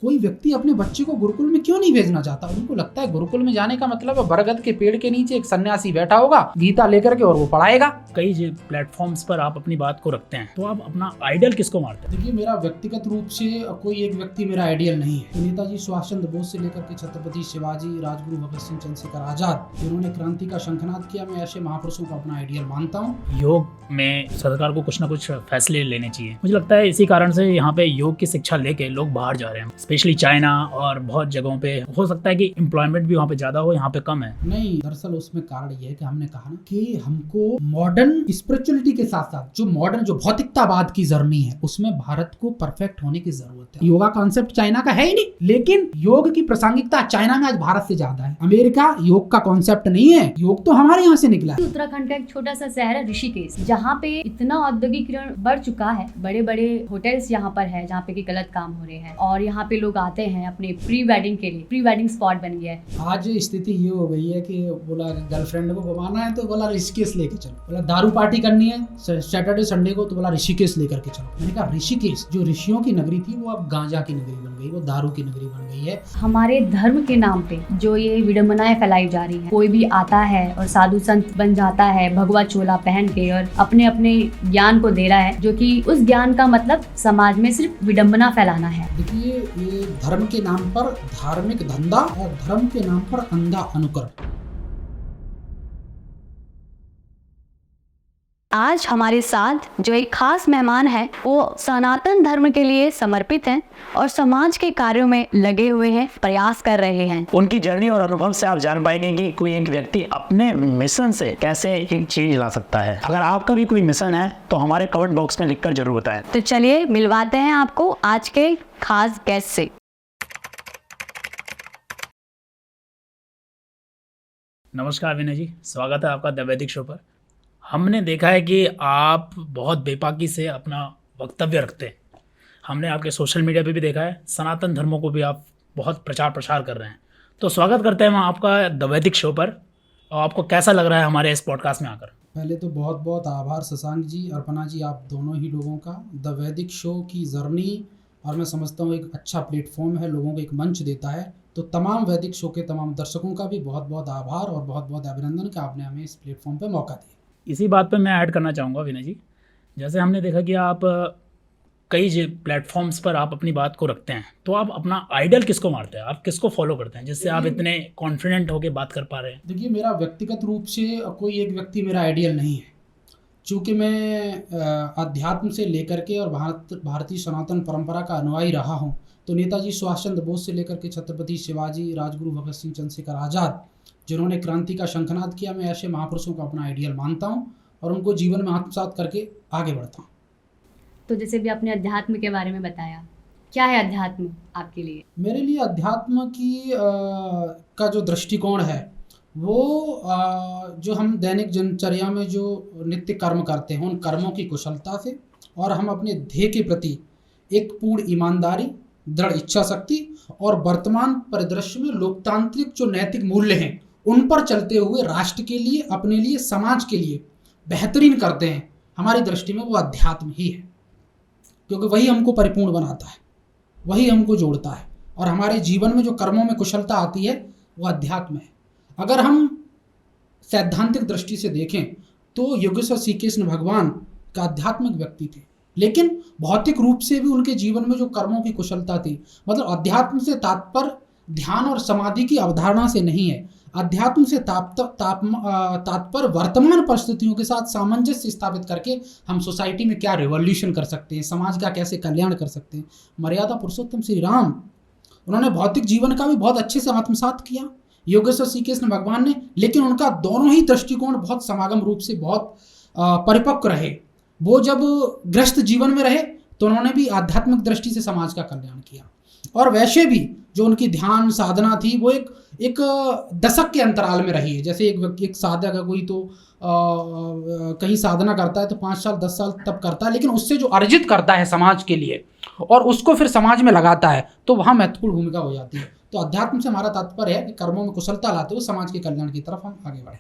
कोई व्यक्ति अपने बच्चे को गुरुकुल में क्यों नहीं भेजना चाहता? उनको लगता है गुरुकुल में जाने का मतलब है बरगद के पेड़ के नीचे एक सन्यासी बैठा होगा गीता लेकर के और वो पढ़ाएगा। कई प्लेटफॉर्म्स पर आप अपनी बात को रखते हैं, तो आप अपना आइडियल किसको मानते हैं? देखिए, मेरा व्यक्तिगत रूप से कोई एक व्यक्ति मेरा आइडियल नहीं है। तो नेताजी सुभाष चंद्र बोस से लेकर के छत्रपति शिवाजी, राजगुरु भगत सिंह, चंद्रशेखर आजाद, जिन्होंने क्रांति का शंखनाद किया, मैं ऐसे महापुरुषों को अपना आइडियल मानता हूँ। योग में सरकार को कुछ ना कुछ फैसले लेने चाहिए। मुझे लगता है इसी कारण से यहाँ पे योग की शिक्षा लेके लोग बाहर जा रहे हैं, स्पेशली चाइना और बहुत जगहों पे। हो सकता है कि एम्प्लॉयमेंट भी वहाँ पे ज्यादा हो, यहाँ पे कम है। नहीं, दरअसल उसमें कारण ये है कि हमने कहा ना कि हमको मॉडर्न स्पिरिचुअलिटी के साथ साथ जो मॉडर्न जो भौतिकतावाद की जर्नी है उसमें भारत को परफेक्ट होने की जरूरत है। योगा कॉन्सेप्ट चाइना का है ही नहीं, लेकिन योग की प्रासंगिकता चाइना में आज भारत से ज्यादा है। अमेरिका योग का कॉन्सेप्ट नहीं है, योग तो हमारे यहाँ से निकला है। उत्तराखंड का एक छोटा सा शहर है ऋषिकेश, जहाँ पे इतना औद्योगिकरण बढ़ चुका है, बड़े बड़े होटल्स यहाँ पर है जहाँ पे कि गलत काम हो रहे हैं और यहाँ पे लोग आते हैं अपने प्री वेडिंग के लिए। प्री वेडिंग स्पॉट बन गया है। आज स्थिति ये हो गई है कि बोला गर्लफ्रेंड को घुमाना है तो बोला ऋषिकेश लेके चलो, बोला दारू पार्टी करनी है सैटरडे संडे को तो बोला ऋषिकेश लेकर के चलो। मैंने कहा ऋषिकेश जो ऋषियों की नगरी थी वो अब गांजा की नगरी बन गई, वो दारू की नगरी बन गई है। हमारे धर्म के नाम पे जो ये विडंबनाएं फैलाई जा रही है, कोई भी आता है और साधु संत बन जाता है भगवा चोला पहन के और अपने अपने ज्ञान को दे रहा है, जो कि उस ज्ञान का मतलब समाज में सिर्फ विडंबना फैलाना है। देखिए, ये धर्म के नाम पर धार्मिक धंधा और धर्म के नाम पर अंधा अनुकरण। आज हमारे साथ जो एक खास मेहमान है वो सनातन धर्म के लिए समर्पित हैं और समाज के कार्यों में लगे हुए हैं, प्रयास कर रहे हैं। उनकी जर्नी और अनुभव से आप जान पाएंगे कि कोई एक व्यक्ति अपने मिशन से कैसे एक चीज ला सकता है। अगर आपका भी कोई मिशन है तो हमारे कमेंट बॉक्स में लिखकर जरूर बताएं। तो चलिए मिलवाते हैं आपको आज के खास गेस्ट से। नमस्कार विनय जी, स्वागत है आपका द वैदिक शो पर। हमने देखा है कि आप बहुत बेबाकी से अपना वक्तव्य रखते हैं। हमने आपके सोशल मीडिया पे भी देखा है, सनातन धर्मों को भी आप बहुत प्रचार प्रसार कर रहे हैं। तो स्वागत करते हैं हम आपका द वैदिक शो पर। और आपको कैसा लग रहा है हमारे इस पॉडकास्ट में आकर? पहले तो बहुत बहुत आभार शशांक जी, अर्पणा जी, आप दोनों ही लोगों का। द वैदिक शो की जर्नी और मैं समझता हूँ एक अच्छा प्लेटफॉर्म है, लोगों को एक मंच देता है। तो तमाम वैदिक शो के तमाम दर्शकों का भी बहुत बहुत आभार और बहुत बहुत अभिनंदन कि आपने हमें इस प्लेटफॉर्म पर मौका दिया। इसी बात पे मैं ऐड करना चाहूँगा विनय जी, जैसे हमने देखा कि आप कई प्लेटफॉर्म्स पर आप अपनी बात को रखते हैं, तो आप अपना आइडियल किसको मानते हैं? आप किसको फॉलो करते हैं जिससे आप इतने कॉन्फिडेंट होकर बात कर पा रहे हैं? देखिए, मेरा व्यक्तिगत रूप से कोई एक व्यक्ति मेरा आइडियल नहीं है। चूँकि मैं अध्यात्म से लेकर के और भारतीय सनातन परंपरा का अनुयायी रहा हूँ, तो नेताजी सुभाष चंद्र बोस से लेकर के छत्रपति शिवाजी, राजगुरु भगत सिंह, चंद्रशेखर आजाद, जिन्होंने क्रांति का शंखनाद किया, मैं ऐसे महापुरुषों को अपना आइडियल मानता हूँ और उनको जीवन में आत्मसात करके आगे बढ़ता हूँ। तो जैसे भी आपने अध्यात्म के बारे में बताया, क्या है अध्यात्म आपके लिए? मेरे लिए अध्यात्म की का जो दृष्टिकोण है वो जो हम दैनिक दिनचर्या में जो नित्य कर्म करते हैं उन कर्मों की कुशलता से और हम अपने ध्येय के प्रति एक पूर्ण ईमानदारी, दृढ़ इच्छा शक्ति और वर्तमान परिदृश्य में लोकतांत्रिक जो नैतिक मूल्य हैं उन पर चलते हुए राष्ट्र के लिए, अपने लिए, समाज के लिए बेहतरीन करते हैं। हमारी दृष्टि में वो अध्यात्म ही है, क्योंकि वही हमको परिपूर्ण बनाता है, वही हमको जोड़ता है और हमारे जीवन में जो कर्मों में कुशलता आती है वो अध्यात्म है। अगर हम सैद्धांतिक दृष्टि से देखें तो योगेश्वर श्री कृष्ण भगवान का आध्यात्मिक व्यक्ति थे, लेकिन भौतिक रूप से भी उनके जीवन में जो कर्मों की कुशलता थी, मतलब अध्यात्म से तात्पर्य ध्यान और समाधि की अवधारणा से नहीं है। अध्यात्म से तात्पर्य वर्तमान परिस्थितियों के साथ सामंजस्य स्थापित करके हम सोसाइटी में क्या रिवॉल्यूशन कर सकते हैं, समाज का कैसे कल्याण कर सकते हैं। मर्यादा पुरुषोत्तम श्री राम, उन्होंने भौतिक जीवन का भी बहुत अच्छे से आत्मसात किया, योगेश्वर श्री कृष्ण भगवान ने, लेकिन उनका दोनों ही दृष्टिकोण बहुत समागम रूप से बहुत परिपक्व रहे। वो जब ग्रस्त जीवन में रहे तो उन्होंने भी आध्यात्मिक दृष्टि से समाज का कल्याण किया और वैसे भी जो उनकी ध्यान साधना थी वो एक दशक के अंतराल में रही है। जैसे एक व्यक्ति, एक साधक है कोई, तो कहीं साधना करता है तो 5 साल 10 साल तब करता है, लेकिन उससे जो अर्जित करता है समाज के लिए और उसको फिर समाज में लगाता है तो वहाँ महत्वपूर्ण भूमिका हो जाती है। तो अध्यात्म से हमारा तात्पर्य है कि कर्मों में कुशलता लाते हुए समाज के कल्याण की तरफ हम आगे बढ़ें।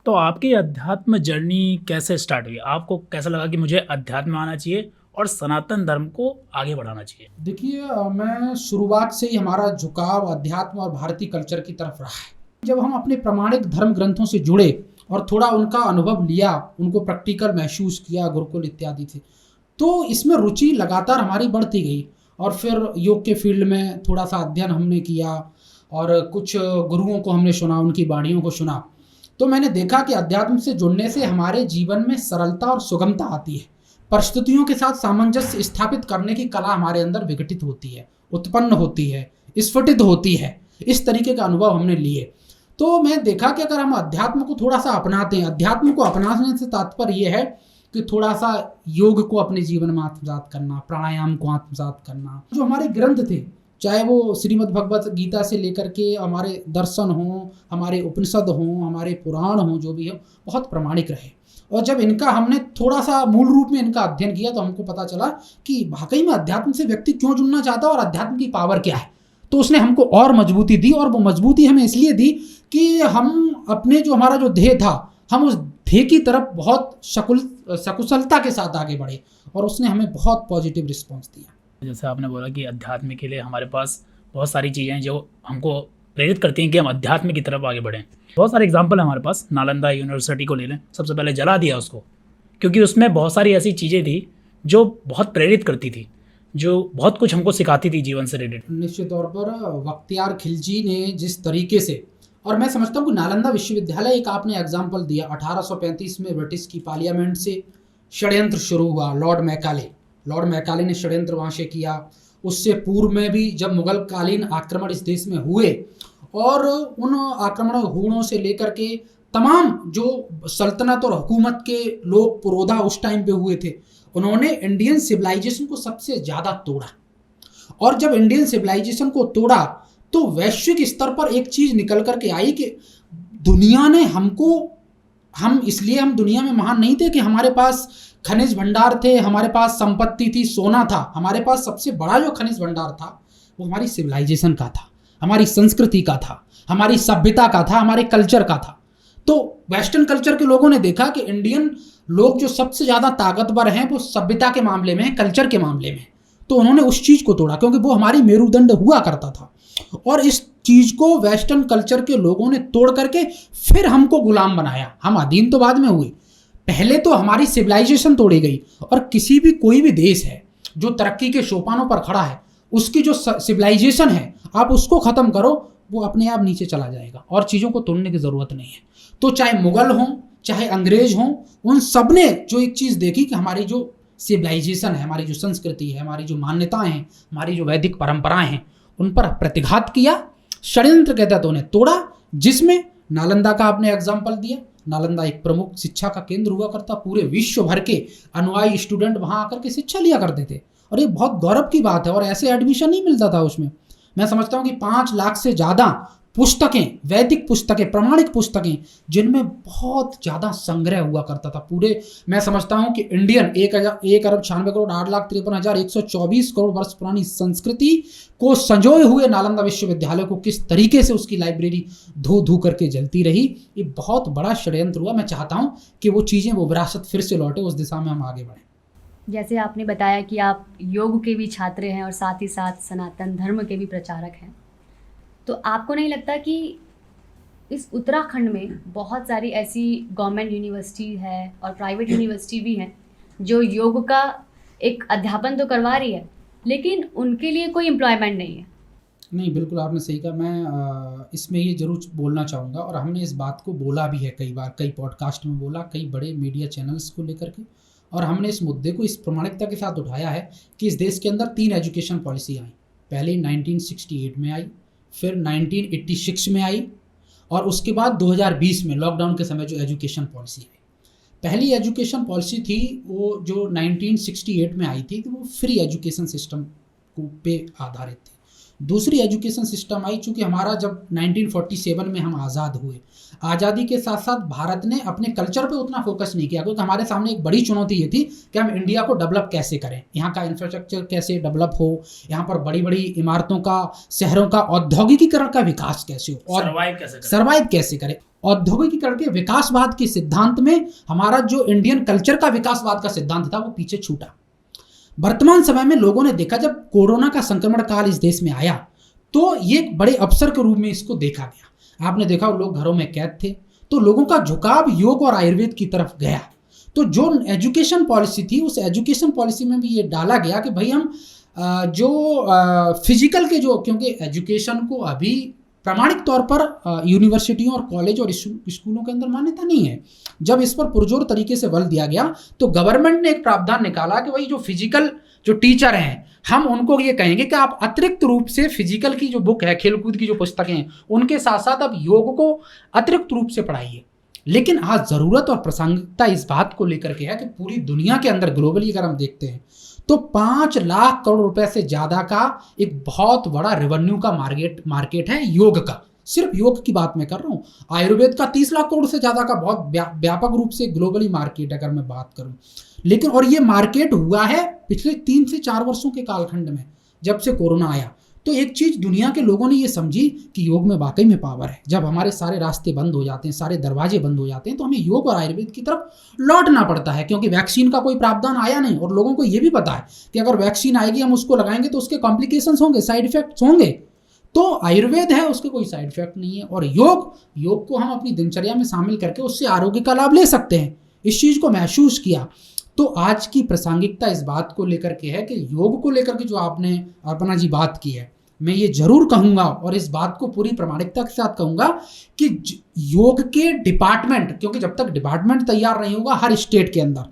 तो आपकी अध्यात्म जर्नी कैसे स्टार्ट हुई? आपको कैसा लगा कि मुझे अध्यात्म आना चाहिए और सनातन धर्म को आगे बढ़ाना चाहिए? देखिए, मैं शुरुआत से ही हमारा झुकाव अध्यात्म और भारतीय कल्चर की तरफ रहा है। जब हम अपने प्रमाणिक धर्म ग्रंथों से जुड़े और थोड़ा उनका अनुभव लिया, उनको प्रैक्टिकल महसूस किया, गुरुकुल इत्यादि थे, तो इसमें रुचि लगातार हमारी बढ़ती गई। और फिर योग के फील्ड में थोड़ा सा अध्ययन हमने किया और कुछ गुरुओं को हमने सुना, उनकी वाणियों को सुना, तो मैंने देखा कि अध्यात्म से जुड़ने से हमारे जीवन में सरलता और सुगमता आती है। परिस्थितियों के साथ सामंजस्य स्थापित करने की कला हमारे अंदर विकसित होती है, उत्पन्न होती है, स्फुटित होती है। इस तरीके का अनुभव हमने लिए। तो मैं देखा कि अगर हम अध्यात्म को थोड़ा सा अपनाते हैं, अध्यात्म को अपनाने से तात्पर्य यह है कि थोड़ा सा योग को अपने जीवन में आत्मसात करना, प्राणायाम को आत्मसात करना। जो हमारे ग्रंथ थे, चाहे वो श्रीमद् भगवत गीता से लेकर के हमारे दर्शन हों, हमारे उपनिषद हों, हमारे पुराण हों, जो भी हो, बहुत प्रामाणिक रहे। और जब इनका हमने थोड़ा सा मूल रूप में इनका अध्ययन किया तो हमको पता चला कि वाकई में अध्यात्म से व्यक्ति क्यों जुड़ना चाहता है और अध्यात्म की पावर क्या है। तो उसने हमको और मजबूती दी, और वो मजबूती हमें इसलिए दी कि हम अपने जो हमारा जो ध्येय था, हम उस ध्येय की तरफ बहुत सकुशलता के साथ आगे बढ़े, और उसने हमें बहुत पॉजिटिव रिस्पॉन्स दिया। जैसे आपने बोला कि अध्यात्म के लिए हमारे पास बहुत सारी चीज़ें हैं जो हमको प्रेरित करती हैं कि हम अध्यात्म की तरफ आगे बढ़ें। बहुत सारे एग्जाम्पल है हमारे पास। नालंदा यूनिवर्सिटी को ले लें, सबसे पहले जला दिया उसको, क्योंकि उसमें बहुत सारी ऐसी चीज़ें थी जो बहुत प्रेरित करती थी, जो बहुत कुछ हमको सिखाती थी जीवन से रिलेटेड। निश्चित तौर पर बख्तियार खिलजी ने जिस तरीके से, और मैं समझता हूँ कि नालंदा विश्वविद्यालय, एक आपने एग्जाम्पल दिया, 1835 में ब्रिटिश की पार्लियामेंट से षड्यंत्र शुरू हुआ। लॉर्ड मैकाले ने षड्यंत्र वहाँ से किया। उससे पूर्व में भी जब मुगल कालीन आक्रमण इस देश में हुए, और उन आक्रमण हुओं से लेकर के तमाम जो सल्तनत और हुकूमत के लोग पुरोधा उस टाइम पे हुए थे, उन्होंने इंडियन सिविलाइजेशन को सबसे ज़्यादा तोड़ा। और जब इंडियन सिविलाइजेशन को तोड़ा तो वैश्विक स्तर पर एक चीज़ निकल कर के आई कि दुनिया ने हम दुनिया में महान नहीं थे कि हमारे पास खनिज भंडार थे, हमारे पास संपत्ति थी, सोना था। हमारे पास सबसे बड़ा जो खनिज भंडार था वो हमारी सिविलाइजेशन का था, हमारी संस्कृति का था, हमारी सभ्यता का था, हमारे कल्चर का था। तो वेस्टर्न कल्चर के लोगों ने देखा कि इंडियन लोग जो सबसे ज़्यादा ताकतवर हैं वो सभ्यता के मामले में, कल्चर के मामले में। तो उन्होंने उस चीज़ को तोड़ा, क्योंकि वो हमारी मेरुदंड हुआ करता था। और इस चीज़ को वेस्टर्न कल्चर के लोगों ने तोड़ करके फिर हमको गुलाम बनाया। हम अधीन तो बाद में हुए, पहले तो हमारी सिविलाइजेशन तोड़ी गई। और कोई भी देश है जो तरक्की के सोपानों पर खड़ा है, उसकी जो सिविलाइजेशन है, आप उसको ख़त्म करो, वो अपने आप नीचे चला जाएगा, और चीज़ों को तोड़ने की ज़रूरत नहीं है। तो चाहे मुगल हों, चाहे अंग्रेज हों, उन सब ने जो एक चीज़ देखी कि हमारी जो सिविलाइजेशन है, हमारी जो संस्कृति है, हमारी जो मान्यताएं हैं, हमारी जो वैदिक परंपराएं हैं, उन पर प्रतिघात किया, षड्यंत्र के तहत उन्हें तोड़ा। जिसमें नालंदा का आपने एग्जाम्पल दिया। नालंदा एक प्रमुख शिक्षा का केंद्र हुआ करता, पूरे विश्व भर के अनुयायी स्टूडेंट वहाँ आकर के शिक्षा लिया करते थे, और ये बहुत गौरव की बात है। और ऐसे एडमिशन नहीं मिलता था उसमें। मैं समझता हूँ कि 5 लाख से ज़्यादा पुस्तकें, वैदिक पुस्तकें, प्रमाणिक पुस्तकें, जिनमें बहुत ज़्यादा संग्रह हुआ करता था। पूरे मैं समझता हूँ कि इंडियन 1,96,08,53,124 करोड़ वर्ष पुरानी संस्कृति को संजोए हुए नालंदा विश्वविद्यालय को किस तरीके से उसकी लाइब्रेरी धो धो करके जलती रही, ये बहुत बड़ा षड्यंत्र हुआ। मैं चाहता हूँ कि वो चीज़ें, वो विरासत फिर से लौटे, उस दिशा में हम आगे बढ़ें। जैसे आपने बताया कि आप योग के भी छात्र हैं और साथ ही साथ सनातन धर्म के भी प्रचारक हैं, तो आपको नहीं लगता कि इस उत्तराखंड में बहुत सारी ऐसी गवर्नमेंट यूनिवर्सिटी है और प्राइवेट यूनिवर्सिटी भी हैं जो योग का एक अध्यापन तो करवा रही है, लेकिन उनके लिए कोई एम्प्लॉयमेंट नहीं है? नहीं, बिल्कुल आपने सही कहा। मैं इसमें ये ज़रूर बोलना चाहूँगा, और हमने इस बात को बोला भी है कई बार, कई पॉडकास्ट में बोला, कई बड़े मीडिया चैनल्स को लेकर के, और हमने इस मुद्दे को इस प्रामाणिकता के साथ उठाया है कि इस देश के अंदर 3 एजुकेशन पॉलिसी आई। पहले 1968 में आई, फिर 1986 में आई, और उसके बाद 2020 में लॉकडाउन के समय जो एजुकेशन पॉलिसी आई। पहली एजुकेशन पॉलिसी थी वो जो 1968 में आई थी, तो वो फ्री एजुकेशन सिस्टम को पे आधारित थी। दूसरी एजुकेशन सिस्टम आई, चूँकि हमारा जब 1947 में हम आज़ाद हुए, आज़ादी के साथ साथ भारत ने अपने कल्चर पे उतना फोकस नहीं किया, क्योंकि हमारे सामने एक बड़ी चुनौती ये थी कि हम इंडिया को डेवलप कैसे करें, यहाँ का इंफ्रास्ट्रक्चर कैसे डेवलप हो, यहाँ पर बड़ी बड़ी इमारतों का, शहरों का औद्योगिकीकरण का विकास कैसे हो, और सर्वाइव कैसे करें। औद्योगिकीकरण के विकासवाद के सिद्धांत में हमारा जो इंडियन कल्चर का विकासवाद का सिद्धांत था वो पीछे छूटा। वर्तमान समय में लोगों ने देखा, जब कोरोना का संक्रमण काल इस देश में आया तो ये एक बड़े अवसर के रूप में इसको देखा गया। आपने देखा लोग घरों में कैद थे तो लोगों का झुकाव योग और आयुर्वेद की तरफ गया। तो जो एजुकेशन पॉलिसी थी उस एजुकेशन पॉलिसी में भी ये डाला गया कि भाई हम जो फिजिकल के जो, क्योंकि एजुकेशन को अभी प्रामाणिक तौर पर यूनिवर्सिटियों और कॉलेज और स्कूलों के अंदर मान्यता नहीं है। जब इस पर पुरजोर तरीके से बल दिया गया तो गवर्नमेंट ने एक प्रावधान निकाला कि भाई जो फिजिकल जो टीचर हैं हम उनको ये कहेंगे कि आप अतिरिक्त रूप से फिजिकल की जो बुक है, खेलकूद की जो पुस्तकें हैं, उनके साथ साथ अब योग को अतिरिक्त रूप से पढ़ाइए। लेकिन आज ज़रूरत और प्रासंगिकता इस बात को लेकर के है कि पूरी दुनिया के अंदर ग्लोबली अगर हम देखते हैं तो 5 लाख करोड़ रुपए से ज़्यादा का एक बहुत बड़ा रेवेन्यू का मार्केट है योग का। सिर्फ योग की बात मैं कर रहा हूँ। आयुर्वेद का 30 लाख करोड़ से ज़्यादा का बहुत व्यापक रूप से ग्लोबली मार्केट अगर मैं बात करूँ। लेकिन और ये मार्केट हुआ है पिछले 3 से 4 वर्षों के कालखंड में, जब से कोरोना आया। तो एक चीज़ दुनिया के लोगों ने ये समझी कि योग में वाकई में पावर है। जब हमारे सारे रास्ते बंद हो जाते हैं, सारे दरवाजे बंद हो जाते हैं, तो हमें योग और आयुर्वेद की तरफ लौटना पड़ता है, क्योंकि वैक्सीन का कोई प्रावधान आया नहीं और लोगों को ये भी पता है कि अगर वैक्सीन आएगी हम उसको लगाएंगे तो उसके कॉम्प्लिकेशंस होंगे, साइड इफेक्ट्स होंगे। तो आयुर्वेद है उसके कोई साइड इफेक्ट नहीं है। और योग को हम अपनी दिनचर्या में शामिल करके उससे आरोग्य का लाभ ले सकते हैं। इस चीज़ को महसूस किया। तो आज की प्रासंगिकता इस बात को लेकर के है कि योग को लेकर के जो आपने अर्पणा जी बात की है, मैं ये जरूर कहूँगा और इस बात को पूरी प्रामाणिकता के साथ कहूँगा कि योग के डिपार्टमेंट, क्योंकि जब तक डिपार्टमेंट तैयार नहीं होगा हर स्टेट के अंदर,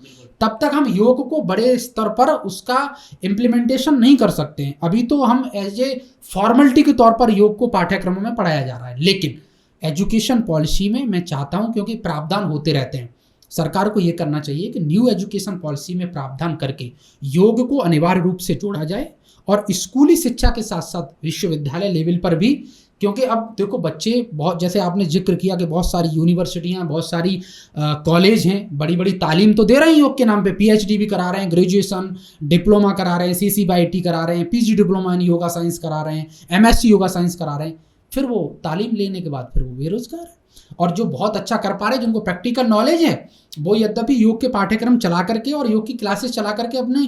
तब तक हम योग को बड़े स्तर पर उसका इम्प्लीमेंटेशन नहीं कर सकते हैं। अभी तो हम एज ए फॉर्मेलिटी के तौर पर योग को पाठ्यक्रमों में पढ़ाया जा रहा है। लेकिन एजुकेशन पॉलिसी में मैं चाहता हूँ, क्योंकि प्रावधान होते रहते हैं, सरकार को ये करना चाहिए कि न्यू एजुकेशन पॉलिसी में प्रावधान करके योग को अनिवार्य रूप से जोड़ा जाए और स्कूली शिक्षा के साथ साथ विश्वविद्यालय लेवल पर भी। क्योंकि अब देखो बच्चे बहुत, जैसे आपने जिक्र किया कि बहुत सारी यूनिवर्सिटियां, बहुत सारी कॉलेज हैं, बड़ी बड़ी तालीम तो दे रहे हैं योग के नाम पे, पीएचडी भी करा रहे हैं, ग्रेजुएशन डिप्लोमा करा रहे हैं, CCBIT करा रहे हैं, PG diploma in yoga science करा रहे हैं, MSc योगा साइंस करा रहे हैं। फिर वो तालीम लेने के बाद फिर वो बेरोजगार है। और जो बहुत अच्छा कर पा रहे हैं, जिनको प्रैक्टिकल नॉलेज है, वो यद्यपि योग के पाठ्यक्रम चला करके और योग की क्लासेस चला करके अपने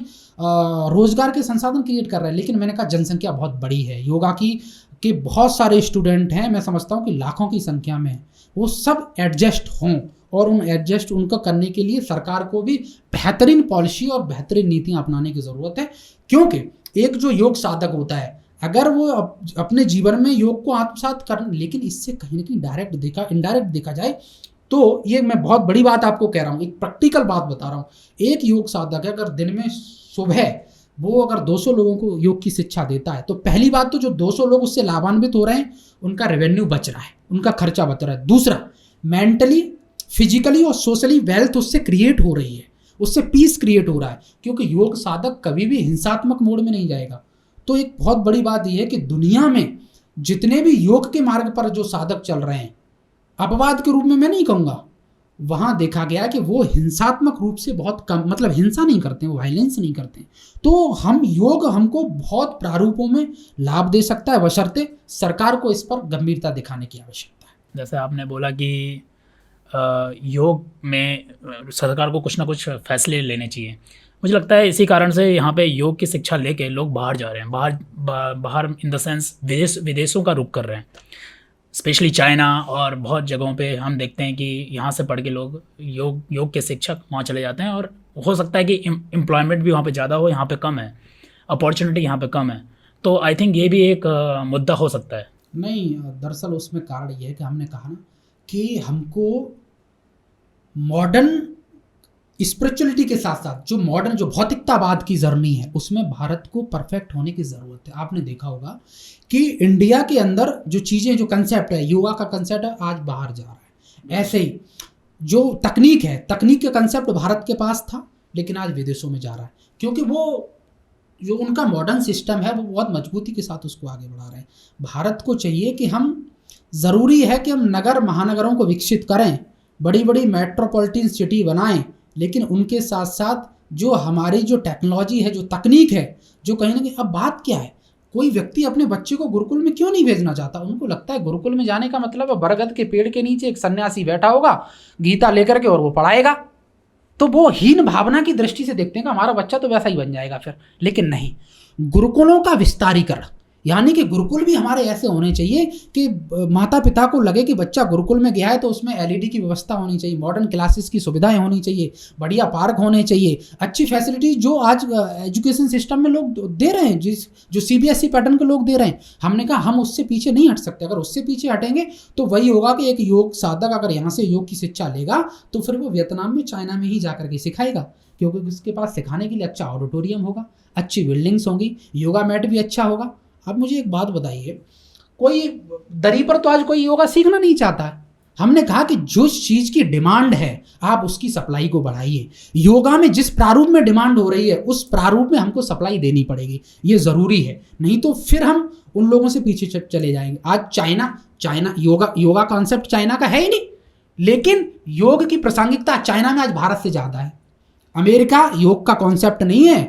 रोजगार के संसाधन क्रिएट कर रहे हैं। लेकिन मैंने कहा जनसंख्या बहुत बड़ी है, योगा की के बहुत सारे स्टूडेंट हैं, मैं समझता हूँ कि लाखों की संख्या में, वो सब एडजस्ट हों और उनको करने के लिए सरकार को भी बेहतरीन पॉलिसी और बेहतरीन नीतियाँ अपनाने की ज़रूरत है। क्योंकि एक जो योग साधक होता है, अगर वो अपने जीवन में योग को आत्मसात कर, लेकिन इससे कहीं ना कहीं इनडायरेक्ट देखा जाए तो ये मैं बहुत बड़ी बात आपको कह रहा हूँ, एक प्रैक्टिकल बात बता रहा हूँ। एक योग साधक है, अगर दिन में सुबह वो अगर 200 लोगों को योग की शिक्षा देता है, तो पहली बात तो जो 200 लोग उससे लाभान्वित हो रहे हैं, उनका रेवेन्यू बच रहा है, उनका खर्चा बच रहा है। दूसरा, मेंटली, फिजिकली और सोशली वेल्थ उससे क्रिएट हो रही है, उससे पीस क्रिएट हो रहा है, क्योंकि योग साधक कभी भी हिंसात्मक मोड में नहीं जाएगा। तो एक बहुत बड़ी बात यह है कि दुनिया में जितने भी योग के मार्ग पर जो साधक चल रहे हैं, अपवाद के रूप में मैं नहीं कहूँगा, वहाँ देखा गया कि वो हिंसात्मक रूप से बहुत कम, मतलब हिंसा नहीं करते हैं, वो वायलेंस नहीं करते हैं। तो योग हमको बहुत प्रारूपों में लाभ दे सकता है, बशर्ते सरकार को इस पर गंभीरता दिखाने की आवश्यकता है। जैसे आपने बोला कि योग में सरकार को कुछ ना कुछ फैसले लेने चाहिए। मुझे लगता है इसी कारण से यहाँ पे योग की शिक्षा लेके लोग बाहर जा रहे हैं, बाहर इन द सेंस विदेशों का रुख कर रहे हैं, स्पेशली चाइना और बहुत जगहों पे हम देखते हैं कि यहाँ से पढ़ के लोग योग के शिक्षक वहाँ चले जाते हैं। और हो सकता है कि एम्प्लॉयमेंट भी वहाँ पे ज़्यादा हो, यहाँ पे कम है, अपॉर्चुनिटी यहाँ पे कम है। तो आई थिंक ये भी एक मुद्दा हो सकता है। नहीं, दरअसल उसमें कारण ये है कि हमने कहा ना कि हमको मॉडर्न स्पिरिचुअलिटी के साथ साथ जो मॉडर्न जो भौतिकतावाद की जर्नी है, उसमें भारत को परफेक्ट होने की ज़रूरत है। आपने देखा होगा कि इंडिया के अंदर जो चीज़ें, जो कंसेप्ट है, योगा का कंसेप्ट है, आज बाहर जा रहा है। ऐसे ही जो तकनीक है, तकनीक का कंसेप्ट भारत के पास था, लेकिन आज विदेशों में जा रहा है, क्योंकि वो जो उनका मॉडर्न सिस्टम है वो बहुत मजबूती के साथ उसको आगे बढ़ा रहे हैं। भारत को चाहिए कि ज़रूरी है कि हम नगर महानगरों को विकसित करें, बड़ी बड़ी मेट्रोपॉलिटन सिटी बनाएं, लेकिन उनके साथ साथ जो हमारी जो टेक्नोलॉजी है, जो तकनीक है, जो कहीं ना कहीं, अब बात क्या है, कोई व्यक्ति अपने बच्चे को गुरुकुल में क्यों नहीं भेजना चाहता? उनको लगता है गुरुकुल में जाने का मतलब है बरगद के पेड़ के नीचे एक सन्यासी बैठा होगा गीता लेकर के और वो पढ़ाएगा। तो वो हीन भावना की दृष्टि से देखते हैं कि हमारा बच्चा तो वैसा ही बन जाएगा फिर। लेकिन नहीं, गुरुकुलों का विस्तारीकरण, यानी कि गुरुकुल भी हमारे ऐसे होने चाहिए कि माता पिता को लगे कि बच्चा गुरुकुल में गया है तो उसमें एलईडी की व्यवस्था होनी चाहिए, मॉडर्न क्लासेस की सुविधाएं होनी चाहिए, बढ़िया पार्क होने चाहिए, अच्छी फैसिलिटीज जो आज एजुकेशन सिस्टम में लोग दे रहे हैं, जो सीबीएसई पैटर्न के लोग दे रहे हैं। हमने कहा हम उससे पीछे नहीं हट सकते। अगर उससे पीछे हटेंगे तो वही होगा कि एक योग साधक अगर यहाँ से योग की शिक्षा लेगा तो फिर वो वियतनाम में, चाइना में ही जाकर के सिखाएगा, क्योंकि उसके पास सिखाने के लिए अच्छा ऑडिटोरियम होगा, अच्छी बिल्डिंग्स होंगी, योगा मैट भी अच्छा होगा। अब मुझे एक बात बताइए, कोई दरी पर तो आज कोई योगा सीखना नहीं चाहता है। हमने कहा कि जो चीज़ की डिमांड है आप उसकी सप्लाई को बढ़ाइए। योगा में जिस प्रारूप में डिमांड हो रही है उस प्रारूप में हमको सप्लाई देनी पड़ेगी, ये ज़रूरी है, नहीं तो फिर हम उन लोगों से पीछे चले जाएंगे। आज चाइना योगा कॉन्सेप्ट चाइना का है ही नहीं, लेकिन योग की प्रासंगिकता चाइना में आज भारत से ज़्यादा है। अमेरिका योग का कॉन्सेप्ट नहीं है,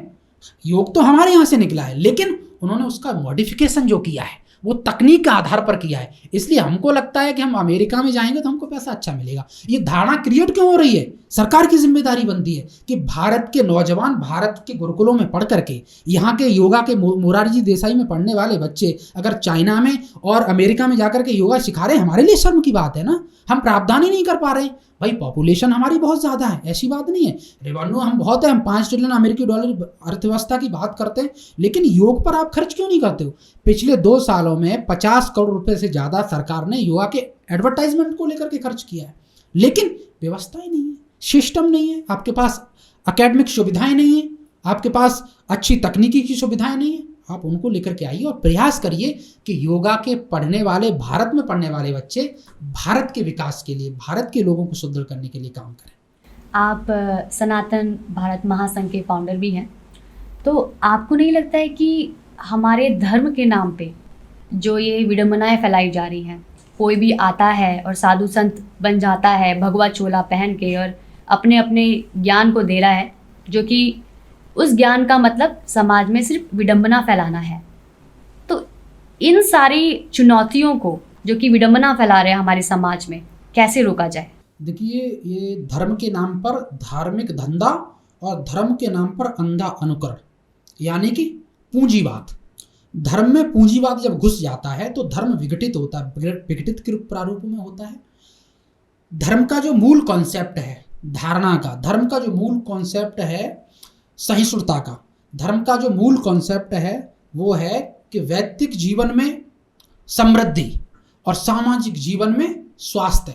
योग तो हमारे यहाँ से निकला है, लेकिन उन्होंने उसका मॉडिफिकेशन जो किया है वो तकनीक के आधार पर किया है। इसलिए हमको लगता है कि हम अमेरिका में जाएंगे तो हमको पैसा अच्छा मिलेगा। ये धारणा क्रिएट क्यों हो रही है? सरकार की जिम्मेदारी बनती है कि भारत के नौजवान भारत के गुरुकुलों में पढ़ करके, यहाँ के योगा के मोरारजी देसाई में पढ़ने वाले बच्चे अगर चाइना में और अमेरिका में जाकर के योगा सिखा रहे हैं, हमारे लिए शर्म की बात है ना। हम प्रावधान ही नहीं कर पा रहे। भाई पॉपुलेशन हमारी बहुत ज़्यादा है, ऐसी बात नहीं है, रेवेन्यू हम बहुत है, हम 5 ट्रिलियन अमेरिकी डॉलर अर्थव्यवस्था की बात करते हैं, लेकिन योग पर आप खर्च क्यों नहीं करते हो? पिछले 2 सालों में 50 करोड़ रुपए से ज़्यादा सरकार ने योगा के एडवर्टाइजमेंट को लेकर के खर्च किया है, लेकिन व्यवस्था ही नहीं है, सिस्टम नहीं है, आपके पास अकेडमिक सुविधाएं नहीं है, आपके पास अच्छी तकनीकी की सुविधाएं नहीं है। आप उनको लेकर के आइए और प्रयास करिए कि योगा के पढ़ने वाले, भारत में पढ़ने वाले बच्चे भारत के विकास के लिए, भारत के लोगों को सुदृढ़ करने के लिए काम करें। आप सनातन भारत महासंघ के फाउंडर भी हैं, तो आपको नहीं लगता है कि हमारे धर्म के नाम पे जो ये विडंबनाएं फैलाई जा रही हैं, कोई भी आता है और साधु संत बन जाता है भगवा चोला पहन के और अपने अपने ज्ञान को दे रहा है, जो कि उस ज्ञान का मतलब समाज में सिर्फ विडंबना फैलाना है। तो इन सारी चुनौतियों को जो कि विडंबना फैला रहे हैं हमारे समाज में, कैसे रोका जाए? देखिए, ये धर्म के नाम पर धार्मिक धंधा और धर्म के नाम पर अंधा अनुकरण, यानी कि पूंजीवाद। धर्म में पूंजीवाद जब घुस जाता है तो धर्म विघटित होता है, विघटित के प्रारूप में होता है। धर्म का जो मूल कॉन्सेप्ट है, धारणा का, धर्म का जो मूल कॉन्सेप्ट है सहिष्णुता का, धर्म का जो मूल कॉन्सेप्ट है वो है कि वैयक्तिक जीवन में समृद्धि और सामाजिक जीवन में स्वास्थ्य,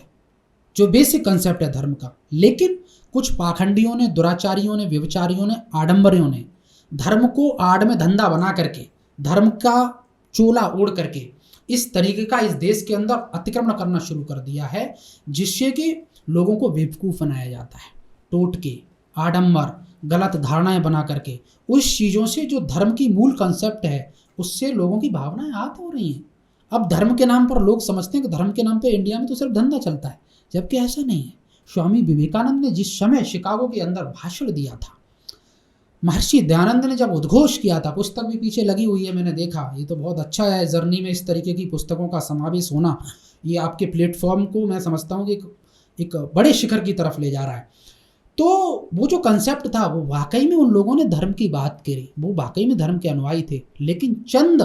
जो बेसिक कंसेप्ट है धर्म का। लेकिन कुछ पाखंडियों ने, दुराचारियों ने, व्यभिचारियों ने, आडंबरियों ने धर्म को आड़ में धंधा बना करके, धर्म का चोला ओढ़ करके इस तरीके का इस देश के अंदर अतिक्रमण करना शुरू कर दिया है, जिससे कि लोगों को बेवकूफ़ बनाया जाता है। टोटके, आडंबर, गलत धारणाएं बना करके उस चीज़ों से जो धर्म की मूल कंसेप्ट है उससे लोगों की भावनाएं आहत हो रही हैं। अब धर्म के नाम पर लोग समझते हैं कि धर्म के नाम पर इंडिया में तो सिर्फ धंधा चलता है, जबकि ऐसा नहीं है। स्वामी विवेकानंद ने जिस समय शिकागो के अंदर भाषण दिया था, महर्षि दयानंद ने जब उद्घोष किया था, पुस्तक भी पीछे लगी हुई है, मैंने देखा, ये तो बहुत अच्छा है जर्नी में इस तरीके की पुस्तकों का समावेश होना। ये आपके प्लेटफॉर्म को मैं समझता हूँ कि एक बड़े शिखर की तरफ ले जा रहा है। तो वो जो कंसेप्ट था वो वाकई में उन लोगों ने धर्म की बात करी, वो वाकई में धर्म के अनुयायी थे, लेकिन चंद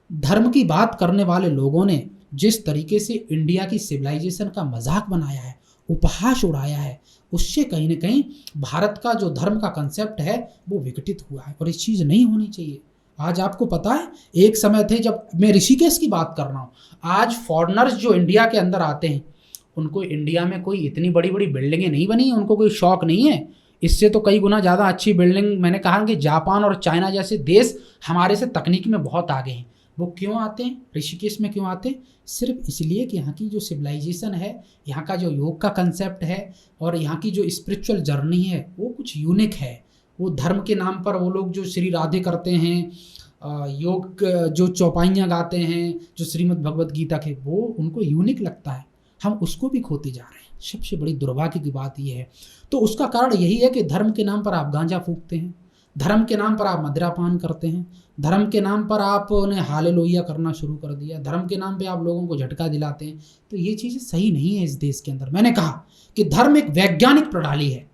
धर्म की बात करने वाले लोगों ने जिस तरीके से इंडिया की सिविलाइजेशन का मजाक बनाया है, उपहास उड़ाया है, उससे कहीं ना कहीं भारत का जो धर्म का कंसेप्ट है वो विघटित हुआ है, और इस चीज़ नहीं होनी चाहिए। आज आपको पता है, एक समय थे, जब मैं ऋषिकेश की बात कर रहा हूँ, आज फॉरेनर्स जो इंडिया के अंदर आते हैं उनको इंडिया में कोई इतनी बड़ी बड़ी बिल्डिंगें नहीं बनी, उनको कोई शौक नहीं है। इससे तो कई गुना ज़्यादा अच्छी बिल्डिंग, मैंने कहा कि जापान और चाइना जैसे देश हमारे से तकनीक में बहुत आगे हैं। वो क्यों आते हैं ऋषिकेश में, क्यों आते हैं? सिर्फ इसलिए कि यहाँ की जो सिविलाइजेशन है, यहाँ का जो योग का कंसेप्ट है और यहाँ की जो स्पिरिचुअल जर्नी है वो कुछ यूनिक है। वो धर्म के नाम पर वो लोग जो श्री राधे करते हैं, योग जो चौपाइयाँ गाते हैं, जो श्रीमद् भगवत गीता के, वो उनको यूनिक लगता है। हम उसको भी खोते जा रहे हैं। सबसे बड़ी दुर्भाग्य की बात यह है। तो उसका कारण यही है कि धर्म के नाम पर आप गांजा फूकते हैं, धर्म के नाम पर आप मदिरापान करते हैं, धर्म के नाम पर आपने हालेलुया करना शुरू कर दिया, धर्म के नाम पे आप लोगों को झटका दिलाते हैं। तो ये चीज़ें सही नहीं है इस देश के अंदर। मैंने कहा कि धर्म एक वैज्ञानिक प्रणाली है,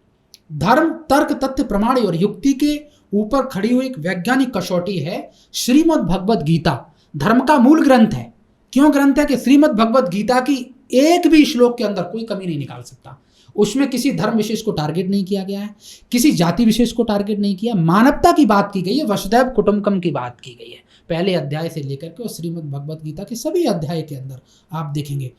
धर्म तर्क तथ्य प्रमाण और युक्ति के ऊपर खड़ी हुई एक वैज्ञानिक कसौटी है। श्रीमद् भगवद गीता धर्म का मूल ग्रंथ है। क्यों ग्रंथ है? कि श्रीमद् भगवद गीता की एक भी श्लोक के अंदर कोई कमी नहीं निकाल सकता। उसमें किसी धर्म विशेष को टारगेट नहीं किया गया है, किसी जाति विशेष को टारगेट नहीं किया, मानवता की बात की गई है, वसुधैव कुटुंबकम की बात की गई है, पहले अध्याय से लेकर के और श्रीमद् भगवद गीता के सभी अध्याय के अंदर आप देखेंगे।